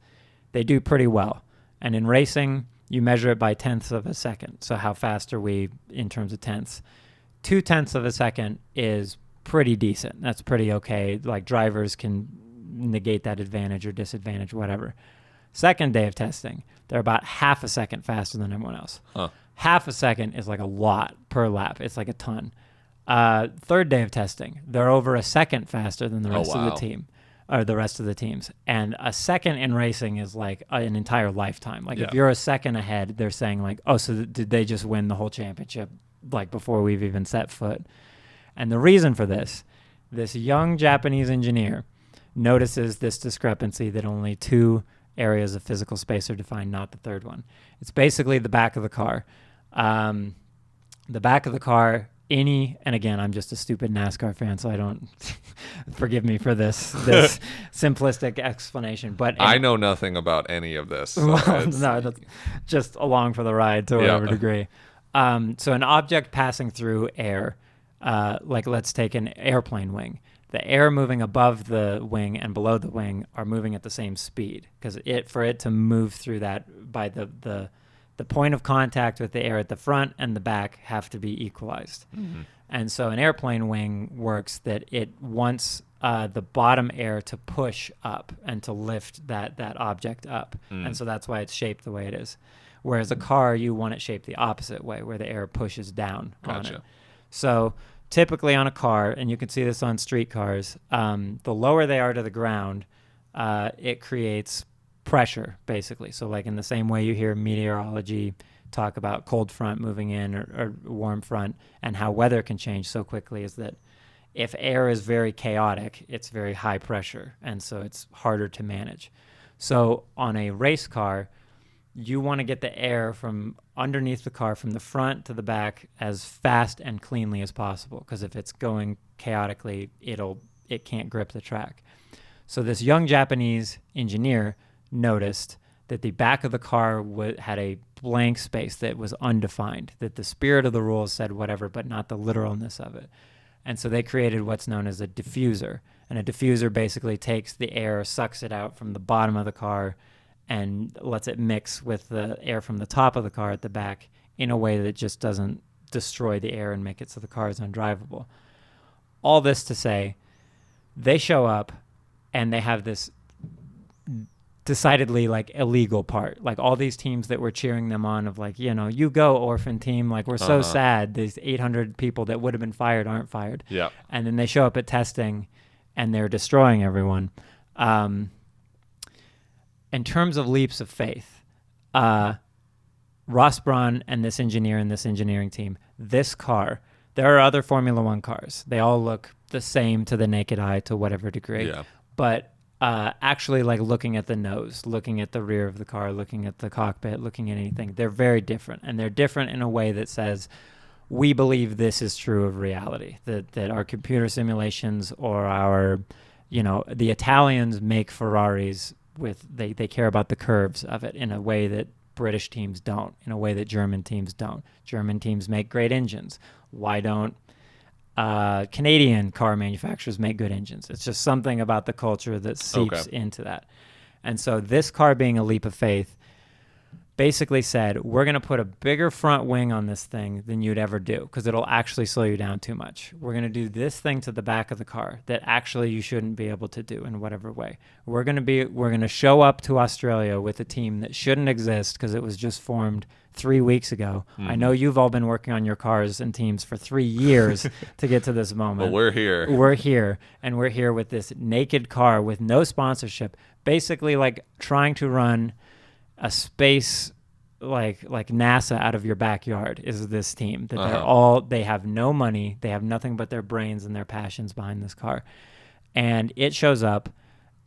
they do pretty well. And in racing, you measure it by tenths of a second. So how fast are we in terms of tenths? 0.2 of a second is pretty decent. That's pretty okay. Like drivers can negate that advantage or disadvantage, whatever. Second day of testing, they're about half a second faster than everyone else. Half a second is like a lot per lap. It's like a ton. Third day of testing, they're over a second faster than the rest of the team. Or the rest of the teams. And a second in racing is like an entire lifetime. Like if you're a second ahead, they're saying like, oh, so did they just win the whole championship like before we've even set foot? And the reason for this young Japanese engineer notices this discrepancy that only 2 areas of physical space are defined, not the third one. It's basically the back of the car. The back of the car, and again, I'm just a stupid NASCAR fan, so I don't forgive me for this simplistic explanation. But I know nothing about any of this. So no, that's just along for the ride to whatever degree. So an object passing through air, like let's take an airplane wing. The air moving above the wing and below the wing are moving at the same speed because for it to move through that by the point of contact with the air at the front and the back have to be equalized. Mm-hmm. And so an airplane wing works that it wants the bottom air to push up and to lift that object up. And so that's why it's shaped the way it is. Whereas a car, you want it shaped the opposite way, where the air pushes down on it. So typically on a car, and you can see this on street cars, the lower they are to the ground, it creates pressure, basically. So like in the same way you hear meteorology talk about cold front moving in or warm front and how weather can change so quickly is that if air is very chaotic, it's very high pressure, and so it's harder to manage. So on a race car, you want to get the air from underneath the car, from the front to the back, as fast and cleanly as possible, because if it's going chaotically, it can't grip the track. So this young Japanese engineer noticed that the back of the car had a blank space that was undefined, that the spirit of the rules said whatever, but not the literalness of it. And so they created what's known as a diffuser. And a diffuser basically takes the air, sucks it out from the bottom of the car, and lets it mix with the air from the top of the car at the back in a way that just doesn't destroy the air and make it so the car is undrivable. All this to say, they show up and they have this decidedly like illegal part. Like all these teams that were cheering them on of like, you go orphan team. Like we're so sad. These 800 people that would have been fired aren't fired. Yeah. And then they show up at testing and they're destroying everyone. In terms of leaps of faith, Ross Brawn and this engineer and this engineering team, this car, there are other Formula One cars. They all look the same to the naked eye to whatever degree. Yeah. But actually like looking at the nose, looking at the rear of the car, looking at the cockpit, looking at anything, they're very different. And they're different in a way that says, we believe this is true of reality, that our computer simulations or our, the Italians make Ferraris they care about the curves of it in a way that British teams don't, in a way that German teams don't. German teams make great engines. Why don't Canadian car manufacturers make good engines? It's just something about the culture that seeps into that. And so this car being a leap of faith basically said, we're going to put a bigger front wing on this thing than you'd ever do because it'll actually slow you down too much. We're going to do this thing to the back of the car that actually you shouldn't be able to do in whatever way. We're going to show up to Australia with a team that shouldn't exist because it was just formed 3 weeks ago. I know you've all been working on your cars and teams for 3 years to get to this moment. But we're here. We're here, and we're here with this naked car with no sponsorship, basically like trying to run a space like NASA out of your backyard is this team that they have no money, they have nothing but their brains and their passions behind this car. And it shows up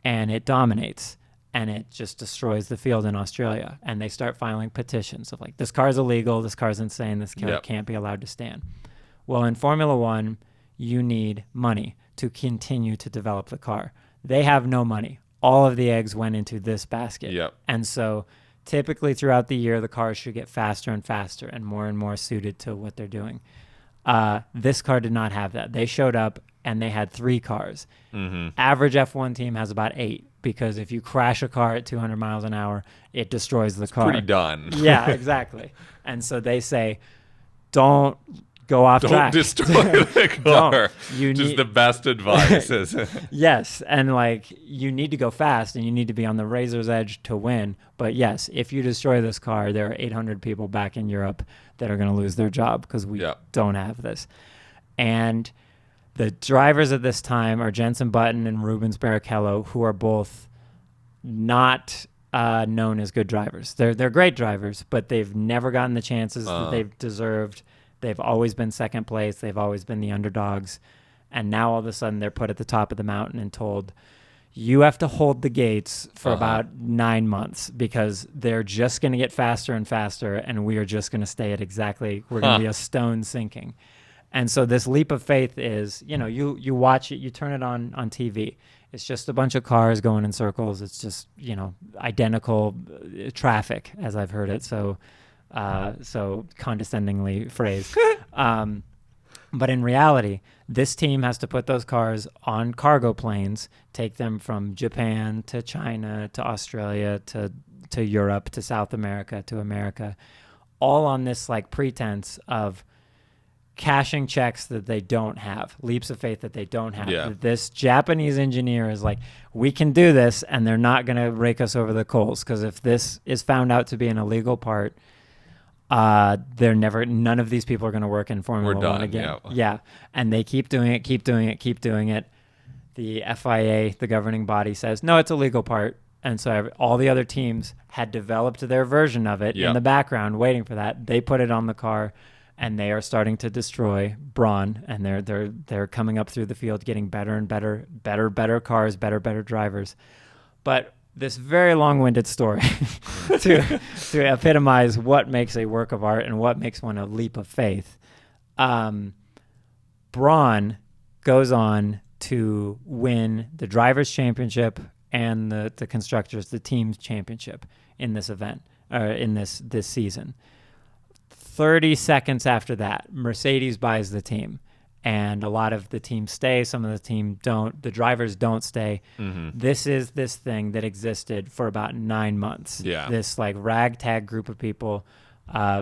and it dominates and it just destroys the field in Australia. And they start filing petitions of like, this car's illegal, this car's insane, this car can't be allowed to stand. Well, in Formula One, you need money to continue to develop the car. They have no money. All of the eggs went into this basket. Yep. And so typically throughout the year, the cars should get faster and faster and more suited to what they're doing. This car did not have that. They showed up and they had 3 cars. Average F1 team has about 8 because if you crash a car at 200 miles an hour, it destroys the car. Pretty done. Yeah, exactly. And so they say, don't go off track. Don't destroy the car. Just the best advice. Yes, and like you need to go fast and you need to be on the razor's edge to win. But yes, if you destroy this car, there are 800 people back in Europe that are going to lose their job because we don't have this. And the drivers at this time are Jenson Button and Rubens Barrichello, who are both not known as good drivers. They're great drivers, but they've never gotten the chances that they've deserved. They've always been second place. They've always been the underdogs. And now all of a sudden they're put at the top of the mountain and told, you have to hold the gates for about 9 months because they're just going to get faster and faster. And we are just going to stay at we're going to be a stone sinking. And so this leap of faith is, you watch it, you turn it on TV. It's just a bunch of cars going in circles. It's just, identical traffic, as I've heard it. So condescendingly phrased. But in reality, this team has to put those cars on cargo planes, take them from Japan to China to Australia to Europe to South America to America, all on this like pretense of cashing checks that they don't have, leaps of faith that they don't have. Yeah. This Japanese engineer is like, we can do this, and they're not going to rake us over the coals because if this is found out to be an illegal part, none of these people are going to work in Formula One again. Yeah. And they keep doing it. The FIA, the governing body, says, no, it's a legal part. And so all the other teams had developed their version of it in the background, waiting for that. They put it on the car, and they are starting to destroy Brawn. And they're coming up through the field, getting better and better cars, better drivers. But this very long-winded story to epitomize what makes a work of art and what makes one a leap of faith. Brawn goes on to win the Drivers' Championship and the Constructors, the Team's Championship in this event, in this season. 30 seconds after that, Mercedes buys the team. And a lot of the teams stay. Some of the team don't. The drivers don't stay. Mm-hmm. This is this thing that existed for about 9 months. Yeah. This like ragtag group of people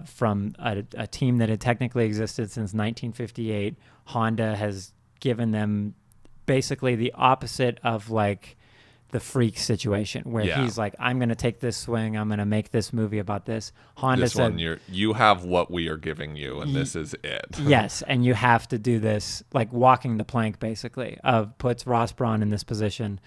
from a team that had technically existed since 1958. Honda has given them basically the opposite of like the Freak situation, where he's like, I'm going to take this swing. I'm going to make this movie about this. Honda this said, one, you have what we are giving you, and this is it. Yes, and you have to do this, like walking the plank, basically, puts Ross Brawn in this position.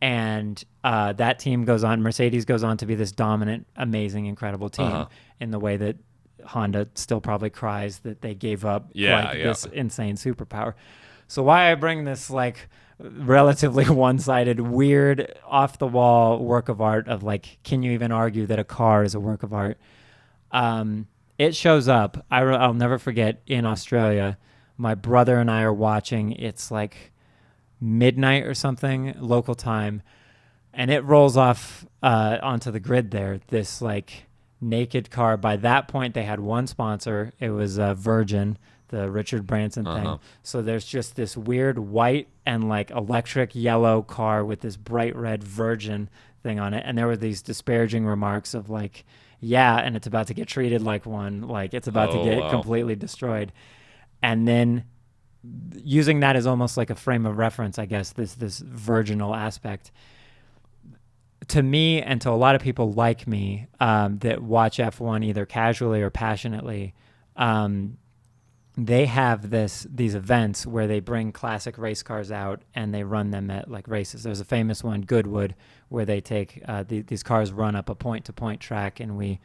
And that team goes on, Mercedes goes on to be this dominant, amazing, incredible team in the way that Honda still probably cries that they gave up this insane superpower. So why I bring this, like, relatively one-sided, weird, off-the-wall work of art of like, can you even argue that a car is a work of art? It shows up. I'll never forget, in Australia, my brother and I are watching. It's like midnight or something, local time, and it rolls off onto the grid there. This like naked car. By that point, they had one sponsor. It was Virgin, the Richard Branson thing. So there's just this weird white and like electric yellow car with this bright red Virgin thing on it. And there were these disparaging remarks of like, yeah, and it's about to get treated like one, like it's about to get completely destroyed. And then using that as almost like a frame of reference, I guess, this virginal aspect, to me and to a lot of people like me that watch F1 either casually or passionately, they have these events where they bring classic race cars out and they run them at like races. There's a famous one, Goodwood, where they take these cars run up a point-to-point track, and we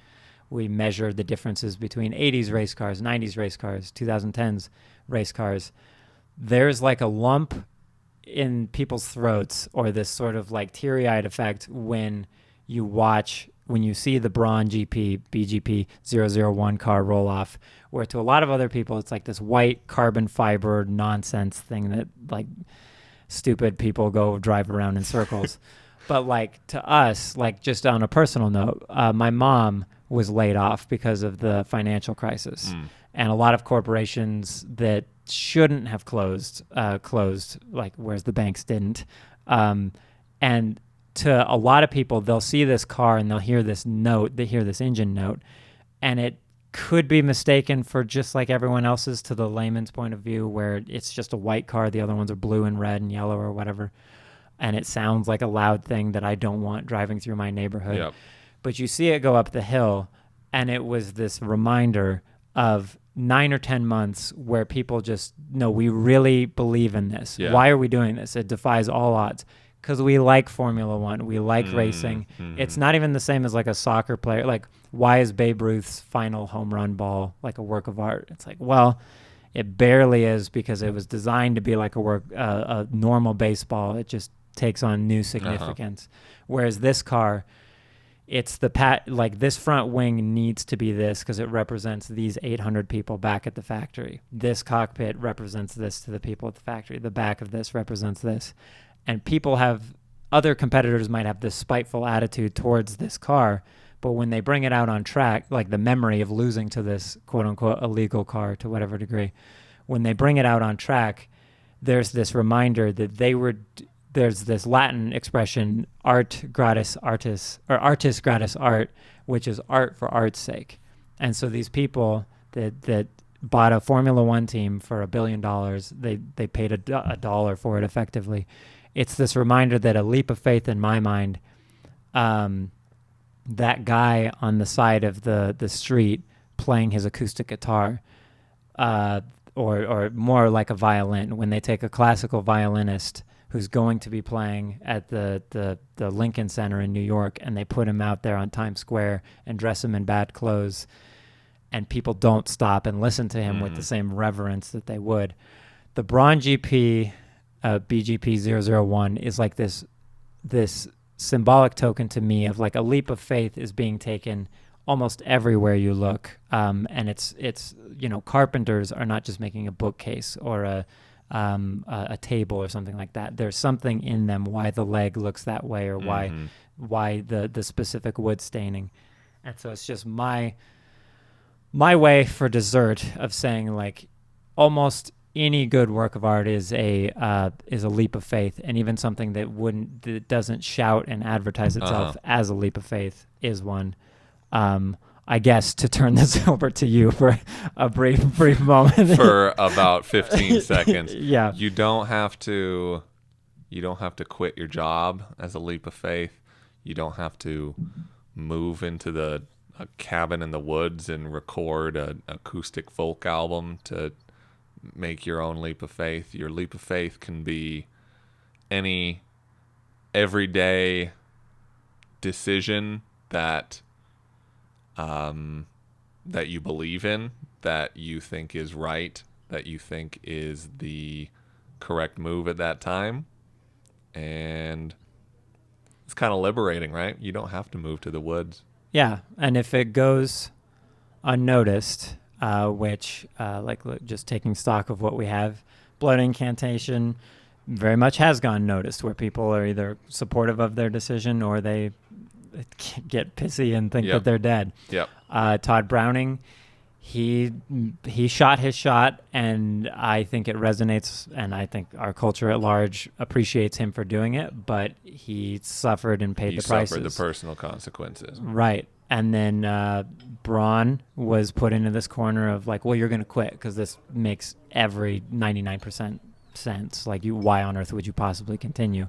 measure the differences between 80s race cars, 90s race cars, 2010s race cars. There's like a lump in people's throats, or this sort of like teary-eyed effect when you see the Brawn GP, BGP 001 car roll off, where to a lot of other people, it's like this white carbon fiber nonsense thing that like stupid people go drive around in circles. But like to us, like just on a personal note, my mom was laid off because of the financial crisis. And a lot of corporations that shouldn't have closed, like whereas the banks didn't. And to a lot of people, they'll see this car and they'll hear this note, they hear this engine note, and it could be mistaken for just like everyone else's to the layman's point of view, where it's just a white car, the other ones are blue and red and yellow or whatever, and it sounds like a loud thing that I don't want driving through my neighborhood. Yep. But you see it go up the hill, and it was this reminder of 9 or 10 months where people just, no, we really believe in this. Yeah. Why are we doing this? It defies all odds. Because we like Formula One. We like racing. It's not even the same as like a soccer player. Like, why is Babe Ruth's final home run ball like a work of art? It's like, well, it barely is, because it was designed to be like a normal baseball. It just takes on new significance. Whereas this car, it's like this front wing needs to be this because it represents these 800 people back at the factory. This cockpit represents this to the people at the factory. The back of this represents this. And other competitors might have this spiteful attitude towards this car, but when they bring it out on track, like the memory of losing to this quote unquote illegal car to whatever degree, when they bring it out on track, there's this reminder that there's this Latin expression, art gratis artis, or artis gratis art, which is art for art's sake. And so these people that bought a Formula One team for $1 billion, they paid a dollar for it effectively. It's this reminder that a leap of faith in my mind, that guy on the side of the street playing his acoustic guitar, or more like a violin, when they take a classical violinist who's going to be playing at the Lincoln Center in New York, and they put him out there on Times Square and dress him in bad clothes, and people don't stop and listen to him with the same reverence that they would. The Brawn GP, BGP 001 is like this symbolic token to me of like a leap of faith is being taken almost everywhere you look. And it's carpenters are not just making a bookcase or a table or something like that. There's something in them why the leg looks that way or why the specific wood staining. And so it's just my way for dessert of saying like almost any good work of art is a leap of faith, and even something that doesn't shout and advertise itself as a leap of faith is one. I guess to turn this over to you for a brief moment. For about 15 seconds. Yeah. You don't have to quit your job as a leap of faith. You don't have to move into a cabin in the woods and record an acoustic folk album to make your own leap of faith. Your leap of faith can be any everyday decision that you believe in, that you think is right, that you think is the correct move at that time. And it's kind of liberating, right? You don't have to move to the woods. Yeah, and if it goes unnoticed, which just taking stock of what we have, Blood Incantation very much has gone noticed, where people are either supportive of their decision or they get pissy and think that they're dead. Yep. Todd Browning, he shot his shot, and I think it resonates, and I think our culture at large appreciates him for doing it, but he suffered and paid the prices. He suffered the personal consequences. Right. And then Braun was put into this corner of like, well, you're going to quit because this makes every 99% sense. Like, why on earth would you possibly continue?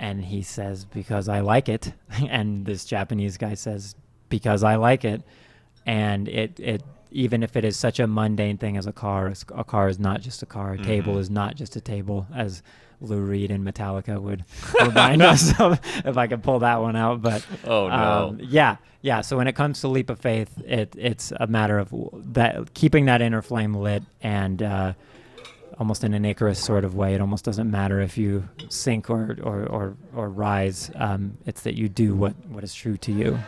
And he says, because I like it. And this Japanese guy says, because I like it. And it even if it is such a mundane thing as a car is not just a car. A table is not just a table, as Lou Reed and Metallica would remind us of, if I could pull that one out. But oh no. Yeah. So when it comes to leap of faith, it's a matter of that, keeping that inner flame lit, and almost in an Icarus sort of way. It almost doesn't matter if you sink or rise. It's that you do what is true to you.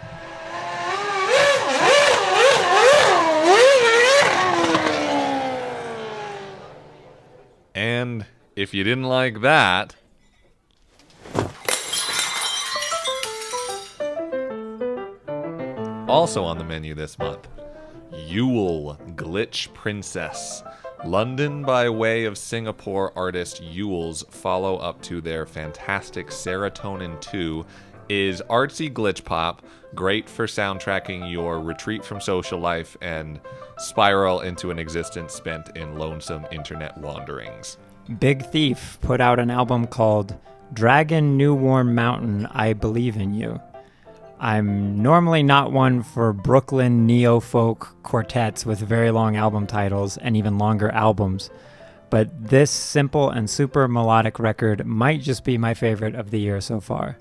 And if you didn't like that, also on the menu this month, Yule Glitch Princess. London by way of Singapore artist Yule's follow-up to their fantastic Serotonin 2 is artsy glitch pop, great for soundtracking your retreat from social life and spiral into an existence spent in lonesome internet wanderings. Big Thief put out an album called Dragon New Warm Mountain, I Believe in You. I'm normally not one for Brooklyn neo-folk quartets with very long album titles and even longer albums, but this simple and super melodic record might just be my favorite of the year so far.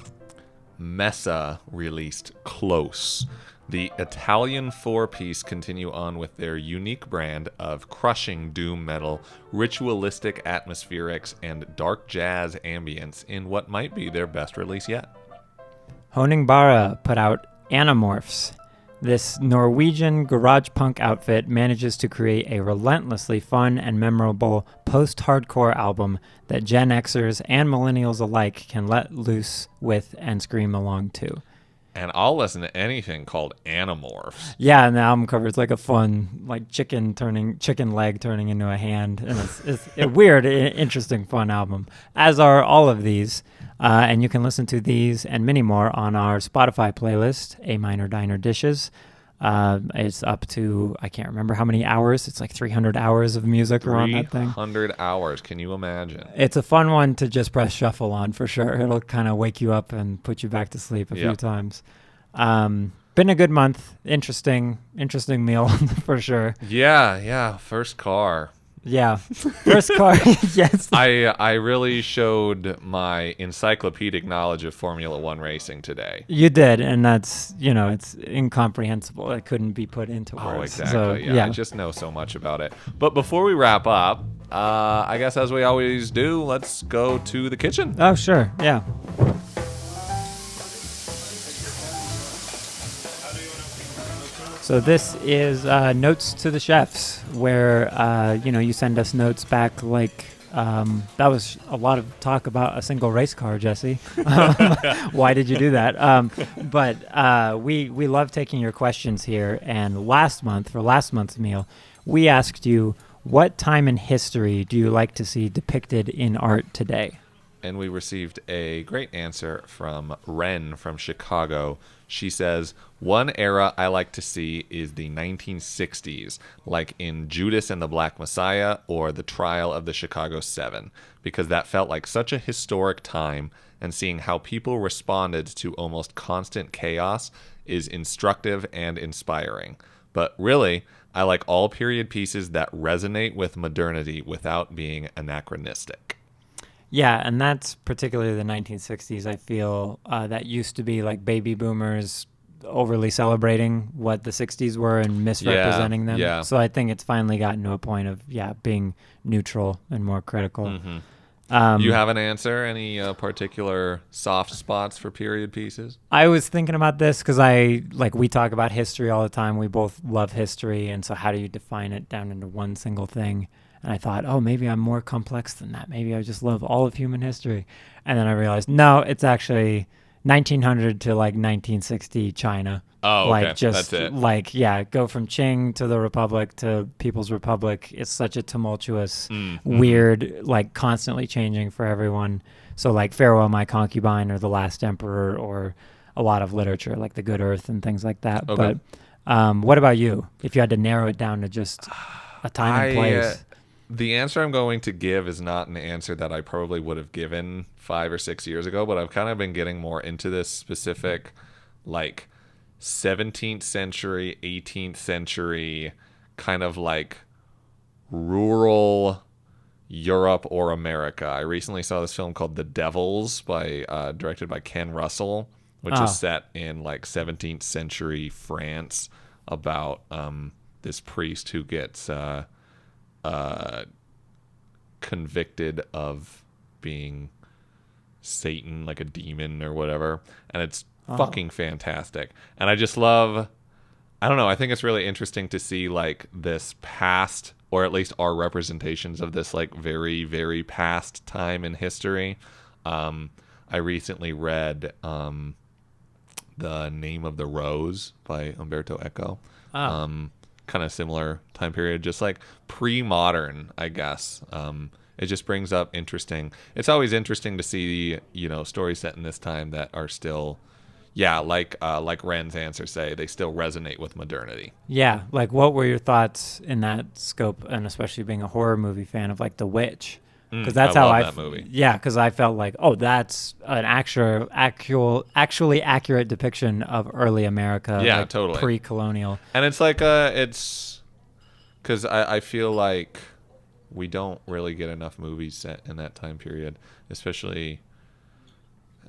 Messa released Close. The Italian four-piece continue on with their unique brand of crushing doom metal, ritualistic atmospherics, and dark jazz ambience in what might be their best release yet. Honningbara put out Animorphs. This Norwegian garage punk outfit manages to create a relentlessly fun and memorable post-hardcore album that Gen Xers and millennials alike can let loose with and scream along to. And I'll listen to anything called Animorphs. Yeah, and the album cover is like a fun, like chicken leg turning into a hand, and it's a weird, interesting, fun album. As are all of these, and you can listen to these and many more on our Spotify playlist, A Minor Diner Dishes. It's up to, I can't remember how many hours. It's like 300 hours of music are on that thing. 300 hours. Can you imagine? It's a fun one to just press shuffle on for sure. It'll kind of wake you up and put you back to sleep a few times. Been a good month. Interesting meal for sure. Yeah. First car. Yeah. First car. Yes. I really showed my encyclopedic knowledge of Formula One racing today. You did, and that's, it's incomprehensible. It couldn't be put into words. Oh, exactly. So, yeah, I just know so much about it. But before we wrap up, I guess as we always do, let's go to the kitchen. Oh, sure. Yeah. So this is Notes to the Chefs, where, you send us notes back like, that was a lot of talk about a single race car, Jesse. Why did you do that? But we love taking your questions here. And for last month's meal, we asked you, what time in history do you like to see depicted in art today? And we received a great answer from Ren from Chicago. She says, one era I like to see is the 1960s, like in Judas and the Black Messiah or the trial of the Chicago 7, because that felt like such a historic time, and seeing how people responded to almost constant chaos is instructive and inspiring. But really, I like all period pieces that resonate with modernity without being anachronistic. Yeah, and that's particularly the 1960s. I feel that used to be like baby boomers overly celebrating what the 60s were and misrepresenting them. Yeah. So I think it's finally gotten to a point of, being neutral and more critical. Mm-hmm. You have an answer? Any particular soft spots for period pieces? I was thinking about this because we talk about history all the time. We both love history. And so how do you define it down into one single thing? And I thought, maybe I'm more complex than that. Maybe I just love all of human history. And then I realized, no, it's actually 1900 to 1960 China. Oh, okay. That's it. Go from Qing to the Republic to People's Republic. It's such a tumultuous, weird, constantly changing for everyone. So Farewell My Concubine or The Last Emperor or a lot of literature like The Good Earth and things like that. Okay. But what about you? If you had to narrow it down to just a time and place. The answer I'm going to give is not an answer that I probably would have given 5 or 6 years ago, but I've kind of been getting more into this specific 17th century, 18th century kind of rural Europe or America. I recently saw this film called The Devils directed by Ken Russell, which is set in 17th century France about this priest who gets convicted of being Satan, like a demon or whatever, and it's fucking fantastic. And I just love, I don't know, I think it's really interesting to see this past, or at least our representations of this very, very past time in history. I recently read The Name of the Rose by Umberto Eco. Kind of similar time period, just pre-modern, I guess. It just brings up it's always interesting to see, stories set in this time that are still, like Ren's answer say, they still resonate with modernity. Yeah. What were your thoughts in that scope, and especially being a horror movie fan of The Witch? Because that's how love that movie. Yeah, because I felt that's an actually accurate depiction of early America. Yeah, totally. Pre-colonial. And it's it's because I feel like we don't really get enough movies set in that time period, especially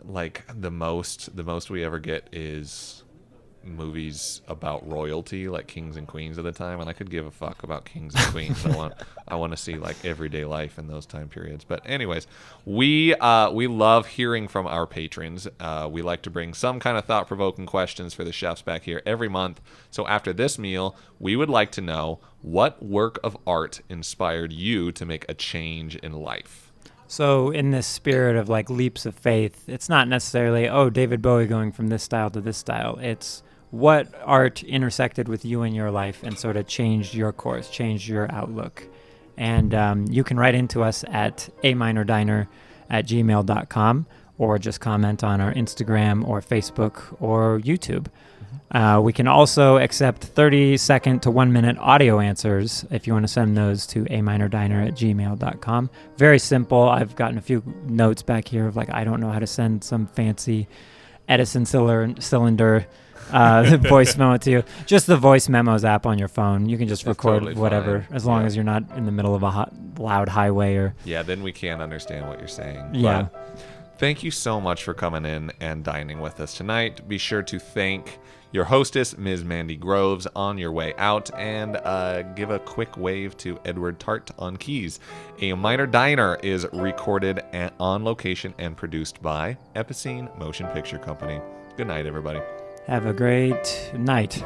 the most we ever get is movies about royalty, like kings and queens of the time, and I could give a fuck about kings and queens. I want to see everyday life in those time periods. But anyways, we love hearing from our patrons. We like to bring some kind of thought-provoking questions for the chefs back here every month. So after this meal, we would like to know, what work of art inspired you to make a change in life? So in this spirit of leaps of faith, it's not necessarily, David Bowie going from this style to this style. It's what art intersected with you in your life and sort of changed your course, changed your outlook. And you can write into us at aminordiner@gmail.com, or just comment on our Instagram or Facebook or YouTube. We can also accept 30-second to 1-minute audio answers if you want to send those to aminordiner@gmail.com. Very simple. I've gotten a few notes back here of I don't know how to send some fancy Edison cylinder voice memo to you. Just the voice memos app on your phone. You can just That's record totally whatever, fine. as long Yeah. as you're not in the middle of a loud highway or. Yeah, then we can't understand what you're saying. Yeah. But thank you so much for coming in and dining with us tonight. Be sure to thank your hostess, Ms. Mandy Groves, on your way out, and give a quick wave to Edward Tart on keys. A Minor Diner is recorded on location and produced by Epicene Motion Picture Company. Good night, everybody. Have a great night.